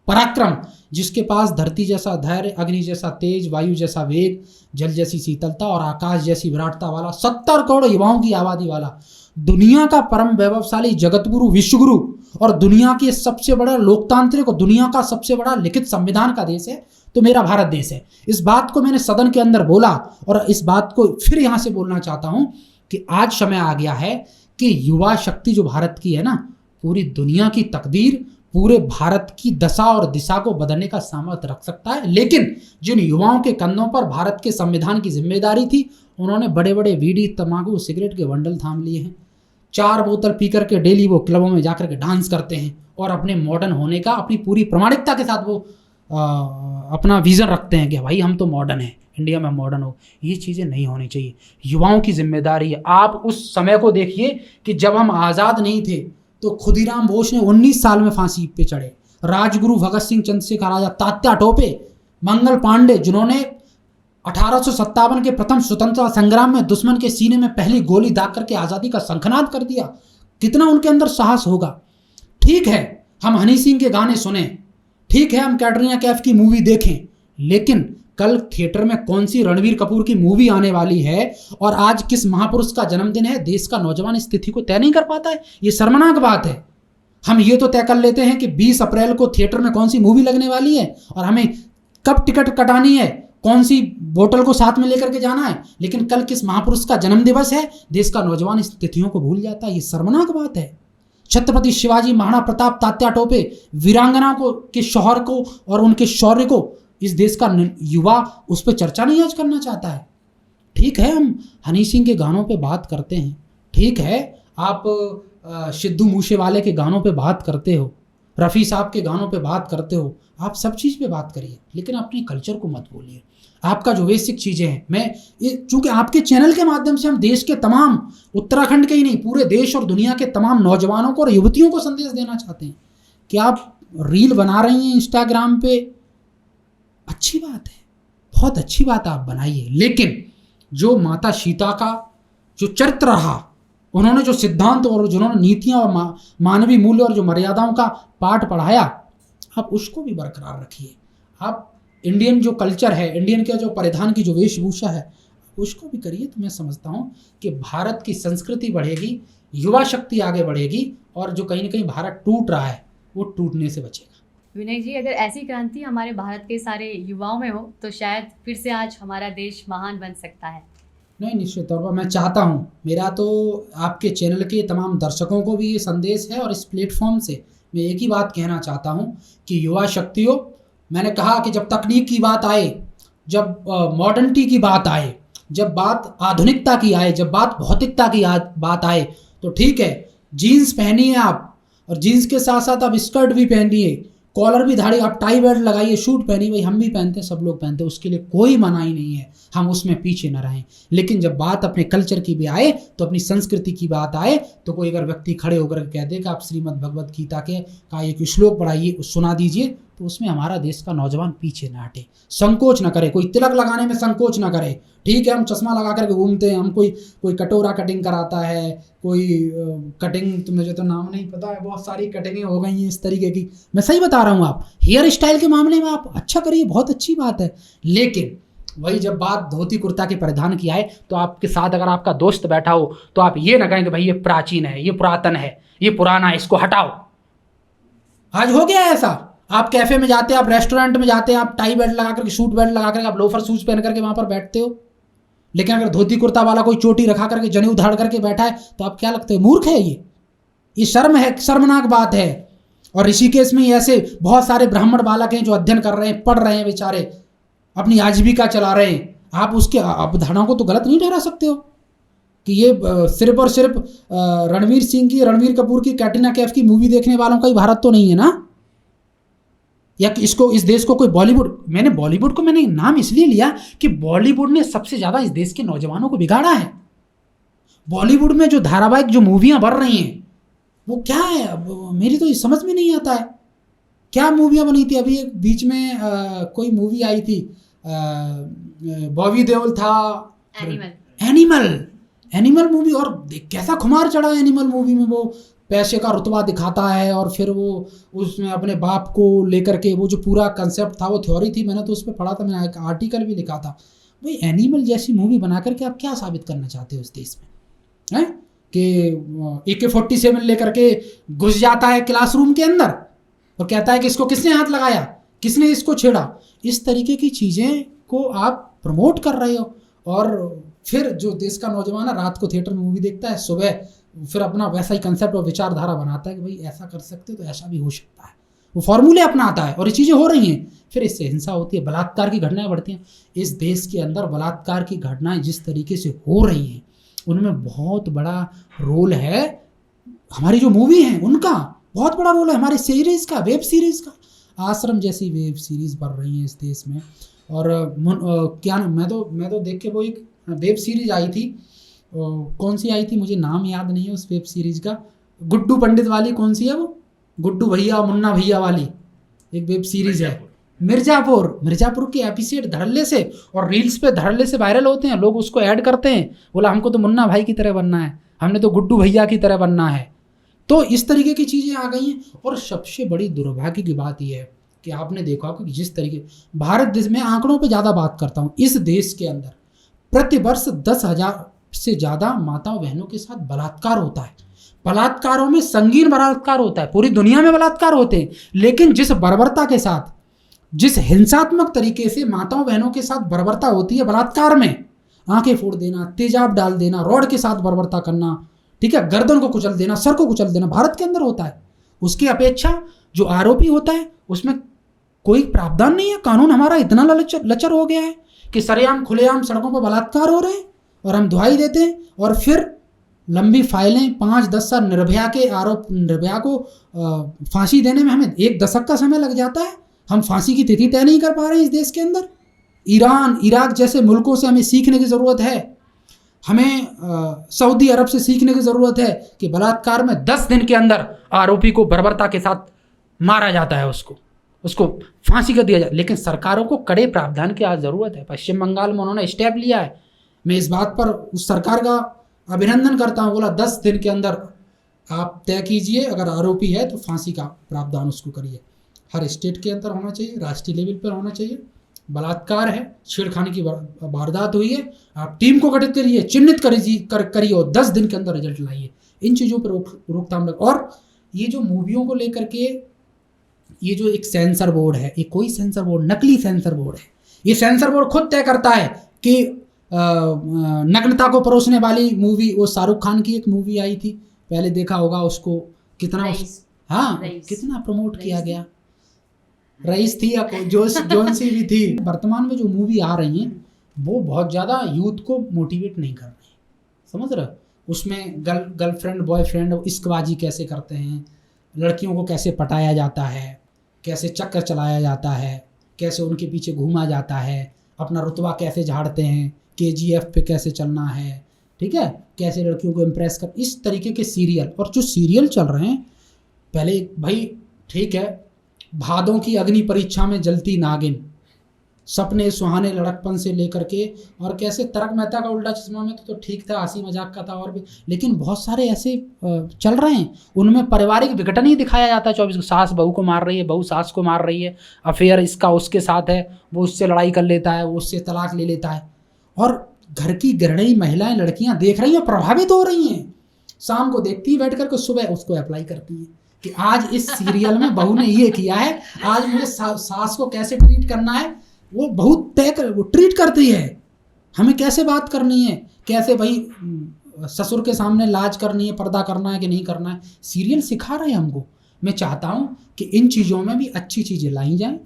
पराक्रम, जिसके पास धरती जैसा धैर्य, अग्नि जैसा तेज, वायु जैसा वेग, जल जैसी शीतलता और आकाश जैसी विराटता वाला 70 करोड़ युवाओं की आबादी वाला, दुनिया का परम वैभवशाली जगतगुरु, विश्वगुरु, और दुनिया के सबसे बड़ा लोकतांत्रिक और दुनिया का सबसे बड़ा लिखित संविधान का देश है, तो मेरा भारत देश है। इस बात को मैंने सदन के अंदर बोला, और इस बात को फिर यहाँ से बोलना चाहता हूँ कि आज समय आ गया है कि युवा शक्ति जो भारत की है ना, पूरी दुनिया की तकदीर, पूरे भारत की दशा और दिशा को बदलने का सामर्थ्य रख सकता है। लेकिन जिन युवाओं के कंधों पर भारत के संविधान की जिम्मेदारी थी, उन्होंने बड़े बड़े बीड़ी, तंबाकू, सिगरेट के बंडल थाम लिए हैं। 4 बोतल पी करके डेली वो क्लबों में जाकर के डांस करते हैं, और अपने मॉडर्न होने का, अपनी पूरी प्रामाणिकता के साथ वो अपना विज़न रखते हैं कि भाई हम तो मॉडर्न हैं, इंडिया में मॉडर्न हो। ये चीज़ें नहीं होनी चाहिए। युवाओं की जिम्मेदारी है। आप उस समय को देखिए कि जब हम आज़ाद नहीं थे तो खुदीराम बोस ने 19 साल में फांसी पे चढ़े, राजगुरु भगत सिंह, चंद्रशेखर आजाद, तात्या टोपे, मंगल पांडे, जिन्होंने 1857 के प्रथम स्वतंत्रता संग्राम में दुश्मन के सीने में पहली गोली दाग करके आज़ादी का शंखनाद कर दिया। कितना उनके अंदर साहस होगा। ठीक है हम हनी सिंह के गाने सुने, ठीक है हम कैटरीना कैफ की मूवी देखें, लेकिन कल थिएटर में कौन सी रणबीर कपूर की मूवी आने वाली है और आज किस महापुरुष का जन्मदिन है, देश का नौजवान इस तिथि को तय नहीं कर पाता है। ये शर्मनाक बात है। हम ये तो तय कर लेते हैं कि 20 अप्रैल को थिएटर में कौन सी मूवी लगने वाली है और हमें कब टिकट कटानी है, कौन सी बोतल को साथ में लेकर के जाना है, लेकिन कल किस महापुरुष का जन्मदिवस है, देश का नौजवान इस तिथियों को भूल जाता है। ये शर्मनाक बात है। छत्रपति शिवाजी, महाराणा प्रताप, तात्या टोपे, वीरांगना को के शौहर को और उनके शौर्य को इस देश का युवा उस पर चर्चा नहीं आज करना चाहता है। ठीक है हम हनी सिंह के गानों पे बात करते हैं, ठीक है आप सिद्धू मूसेवाले के गानों पे बात करते हो, रफ़ी साहब के गानों पे बात करते हो, आप सब चीज़ पे बात करिए, लेकिन अपने कल्चर को मत भूलिए। आपका जो बेसिक चीज़ें हैं, मैं चूँकि आपके चैनल के माध्यम से हम देश के तमाम, उत्तराखंड के ही नहीं पूरे देश और दुनिया के तमाम नौजवानों को और युवतियों को संदेश देना चाहते हैं कि आप रील बना रही हैं इंस्टाग्राम पे, अच्छी बात है, बहुत अच्छी बात आप बनाइए, लेकिन जो माता सीता का जो चरित्र रहा, उन्होंने जो सिद्धांत और जिन्होंने नीतियां और मानवीय मूल्य और जो मर्यादाओं का पाठ पढ़ाया, आप उसको भी बरकरार रखिए। आप इंडियन जो कल्चर है, इंडियन का जो परिधान की जो वेशभूषा है, उसको भी करिए। तो मैं समझता हूँ कि भारत की संस्कृति बढ़ेगी, युवा शक्ति आगे बढ़ेगी, और जो कहीं ना कहीं भारत टूट रहा है वो टूटने से बचेगा। विनय जी, अगर ऐसी क्रांति हमारे भारत के सारे युवाओं में हो तो शायद फिर से आज हमारा देश महान बन सकता है। नहीं, निश्चित तौर पर मैं चाहता हूँ, मेरा तो आपके चैनल के तमाम दर्शकों को भी ये संदेश है, और इस प्लेटफॉर्म से मैं एक ही बात कहना चाहता हूँ कि युवा शक्तियों, मैंने कहा कि जब तकनीक की बात आए, जब मॉडर्निटी की बात आए, जब बात आधुनिकता की आए, जब बात भौतिकता की बात आए, तो ठीक है, जीन्स पहनिए आप, और जीन्स के साथ साथ आप स्कर्ट भी पहनिए, कॉलर भी धाड़ी, आप टाई बेल्ट लगाइए, शूट पहनिए, भाई हम भी पहनते हैं, सब लोग पहनते हैं, उसके लिए कोई मनाही नहीं है, हम उसमें पीछे न रहें। लेकिन जब बात अपने कल्चर की भी आए, तो अपनी संस्कृति की बात आए, तो कोई अगर व्यक्ति खड़े होकर कह दे कि आप श्रीमद् भगवत गीता के का एक श्लोक पढ़ाइए, सुना दीजिए, तो उसमें हमारा देश का नौजवान पीछे ना हटे, संकोच ना करे, कोई तिलक लगाने में संकोच ना करे। ठीक है, हम चश्मा लगा करके घूमते हैं, हम कोई कटोरा कटिंग कराता है, कोई कटिंग, तो मुझे तो नाम नहीं पता है, बहुत सारी कटिंगें हो गई हैं इस तरीके की। मैं सही बता रहा हूँ, आप हेयर स्टाइल के मामले में आप अच्छा करिए, बहुत अच्छी बात है, लेकिन वही जब बात धोती कुर्ता के परिधान की आए, तो आपके साथ अगर आपका दोस्त बैठा हो तो आप ये ना कहें कि भाई ये प्राचीन है, ये पुरातन है, ये पुराना है, इसको हटाओ। आज हो गया ऐसा, आप कैफे में जाते हैं, आप रेस्टोरेंट में जाते हैं, आप टाई बेल्ट लगा करके, सूट बेल्ट लगा करके, आप लोफर शूज पहन करके वहां पर बैठते हो, लेकिन अगर धोती कुर्ता वाला कोई चोटी रखा करके, जनेऊ धाड़ करके बैठा है, तो आप क्या लगते हैं, मूर्ख है ये शर्म है, शर्मनाक बात है। और ऋषिकेश में ऐसे बहुत सारे ब्राह्मण बालक हैं जो अध्ययन कर रहे हैं, पढ़ रहे हैं, बेचारे अपनी आजीविका चला रहे हैं। आप उसके अवधारणाओं को तो गलत नहीं ठहरा सकते हो कि ये सिर्फ और सिर्फ रणवीर सिंह की, रणवीर कपूर की, कैटरीना कैफ की मूवी देखने वालों का ही भारत तो नहीं है ना, या कि इसको, इस देश को कोई बॉलीवुड को मैंने नाम इसलिए लिया कि बॉलीवुड ने सबसे ज़्यादा इस देश के नौजवानों को बिगाड़ा है। बॉलीवुड में जो धारावाहिक, जो मूवियाँ बन रही हैं, वो क्या है, मेरी तो समझ में नहीं आता है। क्या मूवियाँ बनी थी अभी एक बीच में, कोई मूवी आई थी, बॉबी देओल था, एनिमल मूवी, और कैसा खुमार चढ़ा है एनिमल मूवी में, वो पैसे का रुतबा दिखाता है, और फिर वो उसमें अपने बाप को लेकर के, वो जो पूरा कंसेप्ट था, वो थ्योरी थी, मैंने तो उस पर पढ़ा था, मैंने एक आर्टिकल भी लिखा था। भाई एनिमल जैसी मूवी बना करके आप क्या साबित करना चाहते हो इस देश में, हैं कि AK-47 लेकर के घुस जाता है क्लासरूम के अंदर और कहता है कि इसको किसने हाथ लगाया, किसने इसको छेड़ा। इस तरीके की चीज़ें को आप प्रमोट कर रहे हो, और फिर जो देश का नौजवान है रात को थिएटर में मूवी देखता है, सुबह फिर अपना वैसा ही कंसेप्ट और विचारधारा बनाता है कि भाई ऐसा कर सकते तो ऐसा भी हो सकता है, वो फॉर्मूले अपनाता है, और ये चीज़ें हो रही हैं। फिर इससे हिंसा होती है, बलात्कार की घटनाएं बढ़ती हैं। इस देश के अंदर बलात्कार की घटनाएं जिस तरीके से हो रही हैं, उनमें बहुत बड़ा रोल है, हमारी जो मूवी हैं उनका बहुत बड़ा रोल है, हमारी सीरीज़ का, वेब सीरीज़ का। आश्रम जैसी वेब सीरीज़ बन रही हैं इस देश में, और क्या मैं तो देख के, वो एक वेब सीरीज़ आई थी, कौन सी आई थी मुझे नाम याद नहीं है उस वेब सीरीज़ का, गुड्डू पंडित वाली, कौन सी है वो, गुड्डू भैया मुन्ना भैया वाली एक वेब सीरीज़ है, मिर्ज़ापुर के एपिसोड धड़ल्ले से और रील्स पे धड़ल्ले से वायरल होते हैं, लोग उसको ऐड करते हैं, बोला हमको तो मुन्ना भाई की तरह बनना है, हमने तो गुड्डू भैया की तरह बनना है। तो इस तरीके की चीज़ें आ गई हैं। और सबसे बड़ी दुर्भाग्य की बात यह है कि आपने देखा होगा कि जिस तरीके भारत देश में, आंकड़ों पे ज़्यादा बात करता हूँ, इस देश के अंदर प्रतिवर्ष 10,000 से ज़्यादा माताओं बहनों के साथ बलात्कार होता है। बलात्कारों में संगीन बलात्कार होता है, पूरी दुनिया में बलात्कार होते हैं, लेकिन जिस बर्बरता के साथ, जिस हिंसात्मक तरीके से माताओं बहनों के साथ बर्बरता होती है बलात्कार में, आंखें फोड़ देना, तेजाब डाल देना, रॉड के साथ बर्बरता करना, ठीक है, गर्दन को कुचल देना, सर को कुचल देना, भारत के अंदर होता है। उसकी अपेक्षा जो आरोपी होता है उसमें कोई प्रावधान नहीं है। कानून हमारा इतना लचर हो गया है कि सरेआम खुलेआम सड़कों पर बलात्कार हो रहे हैं और हम दुहाई देते हैं, और फिर लंबी फाइलें, 5-10 साल निर्भया को फांसी देने में हमें 1 दशक का समय लग जाता है। हम फांसी की तिथि तय नहीं कर पा रहे हैं इस देश के अंदर। ईरान, इराक जैसे मुल्कों से हमें सीखने की ज़रूरत है, हमें सऊदी अरब से सीखने की ज़रूरत है कि बलात्कार में 10 दिन के अंदर आरोपी को बर्बरता के साथ मारा जाता है, उसको फांसी कर दिया जाए। लेकिन सरकारों को कड़े प्रावधान की आज ज़रूरत है। पश्चिम बंगाल में उन्होंने स्टेप लिया है, मैं इस बात पर उस सरकार का अभिनंदन करता हूँ। बोला 10 दिन के अंदर आप तय कीजिए, अगर आरोपी है तो फांसी का प्रावधान उसको करिए। हर स्टेट के अंदर होना चाहिए, राष्ट्रीय लेवल पर होना चाहिए। बलात्कार है, छेड़खानी की वारदात हुई है, आप टीम को गठित करिए, चिन्हित करिए और 10 दिन के अंदर रिजल्ट लाइए। इन चीज़ों पर रोकथाम लग। और ये जो मूवियों को लेकर के ये जो एक सेंसर बोर्ड है, ये कोई सेंसर बोर्ड, नकली सेंसर बोर्ड है। ये सेंसर बोर्ड खुद तय करता है कि नग्नता को परोसने वाली मूवी, वो शाहरुख खान की एक मूवी आई थी, पहले देखा होगा उसको, कितना कितना प्रमोट किया गया। रईस थी या जोन सी भी थी। वर्तमान में जो मूवी आ रही हैं वो बहुत ज़्यादा यूथ को मोटिवेट नहीं कर रही, समझ रहे हो। उसमें गर्लफ्रेंड बॉयफ्रेंड इश्कबाजी कैसे करते हैं, लड़कियों को कैसे पटाया जाता है, कैसे चक्कर चलाया जाता है, कैसे उनके पीछे घूमा जाता है, अपना रुतबा कैसे झाड़ते हैं, KGF पे कैसे चलना है, ठीक है, कैसे लड़कियों को इम्प्रेस कर, इस तरीके के सीरियल। और जो सीरियल चल रहे हैं, पहले भाई ठीक है, भादों की अग्नि परीक्षा में जलती नागिन, सपने सुहाने लड़कपन से लेकर के, और कैसे तारक मेहता का उल्टा चश्मा में तो ठीक था, हंसी मजाक का था और भी, लेकिन बहुत सारे ऐसे चल रहे हैं उनमें पारिवारिक विघटन ही दिखाया जाता है। 24 सास बहू को मार रही है, बहू सास को मार रही है, अफेयर इसका उसके साथ है, वो उससे लड़ाई कर लेता है, वो उससे तलाक ले लेता है। और घर की गृहिणी महिलाएं, लड़कियां देख रही हैं, प्रभावित हो रही हैं, शाम को देखती हैं बैठ कर के, सुबह उसको अप्लाई करती हैं कि आज इस सीरियल में बहू ने ये किया है, आज मुझे सास को कैसे ट्रीट करना है, वो बहुत तय कर, वो ट्रीट करती है, हमें कैसे बात करनी है, कैसे भाई ससुर के सामने लाज करनी है, पर्दा करना है कि नहीं करना है, सीरियल सिखा रहे हैं हमको। मैं चाहता हूँ कि इन चीज़ों में भी अच्छी चीज़ें लाई जाएं,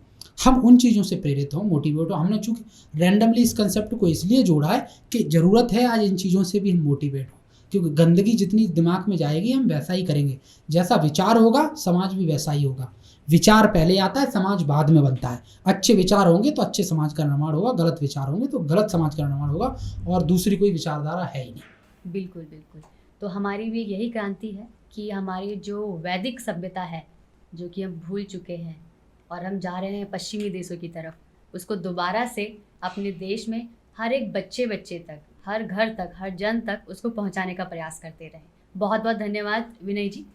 हम उन चीज़ों से प्रेरित हों, मोटिवेट हो। हमने चूँकि रैंडमली इस कंसेप्ट को इसलिए जोड़ा है कि ज़रूरत है आज इन चीज़ों से भी हम मोटिवेट हो, क्योंकि गंदगी जितनी दिमाग में जाएगी हम वैसा ही करेंगे। जैसा विचार होगा समाज भी वैसा ही होगा। विचार पहले आता है, समाज बाद में बनता है। अच्छे विचार होंगे तो अच्छे समाज का निर्माण होगा, गलत विचार होंगे तो गलत समाज का निर्माण होगा, और दूसरी कोई विचारधारा है ही नहीं। बिल्कुल बिल्कुल। तो हमारी भी यही क्रांति है कि हमारी जो वैदिक सभ्यता है, जो कि हम भूल चुके हैं और हम जा रहे हैं पश्चिमी देशों की तरफ, उसको दोबारा से अपने देश में हर एक बच्चे तक, हर घर तक, हर जन तक उसको पहुंचाने का प्रयास करते रहें। बहुत बहुत धन्यवाद विनय जी,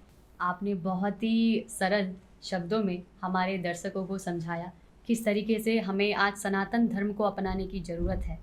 आपने बहुत ही सरल शब्दों में हमारे दर्शकों को समझाया किस तरीके से हमें आज सनातन धर्म को अपनाने की ज़रूरत है,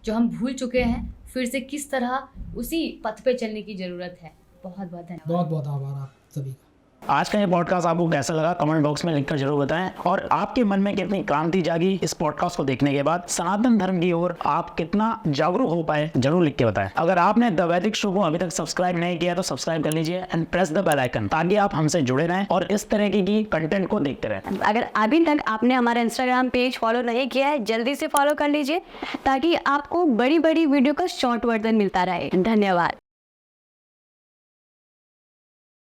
जो हम भूल चुके हैं, फिर से किस तरह उसी पथ पे चलने की ज़रूरत है। बहुत बहुत धन्यवाद। बहुत बहुत आभार आप सभी का। आज का ये पॉडकास्ट आपको कैसा लगा कमेंट बॉक्स में लिखकर जरूर बताएं, और आपके मन में कितनी क्रांति जागी इस पॉडकास्ट को देखने के बाद, सनातन धर्म की ओर आप कितना जागरूक हो पाए, जरूर लिख के बताएं। अगर आपने द वैदिक शो को अभी तक सब्सक्राइब नहीं किया तो सब्सक्राइब कर लीजिए and press the bell icon, ताकि आप हमसे जुड़े रहें और इस तरह की कंटेंट को देखते रहें। अगर अभी तक आपने हमारा इंस्टाग्राम पेज फॉलो नहीं किया है, जल्दी से फॉलो कर लीजिए, ताकि आपको बड़ी बड़ी वीडियो का शॉर्ट वर्जन मिलता रहे। धन्यवाद।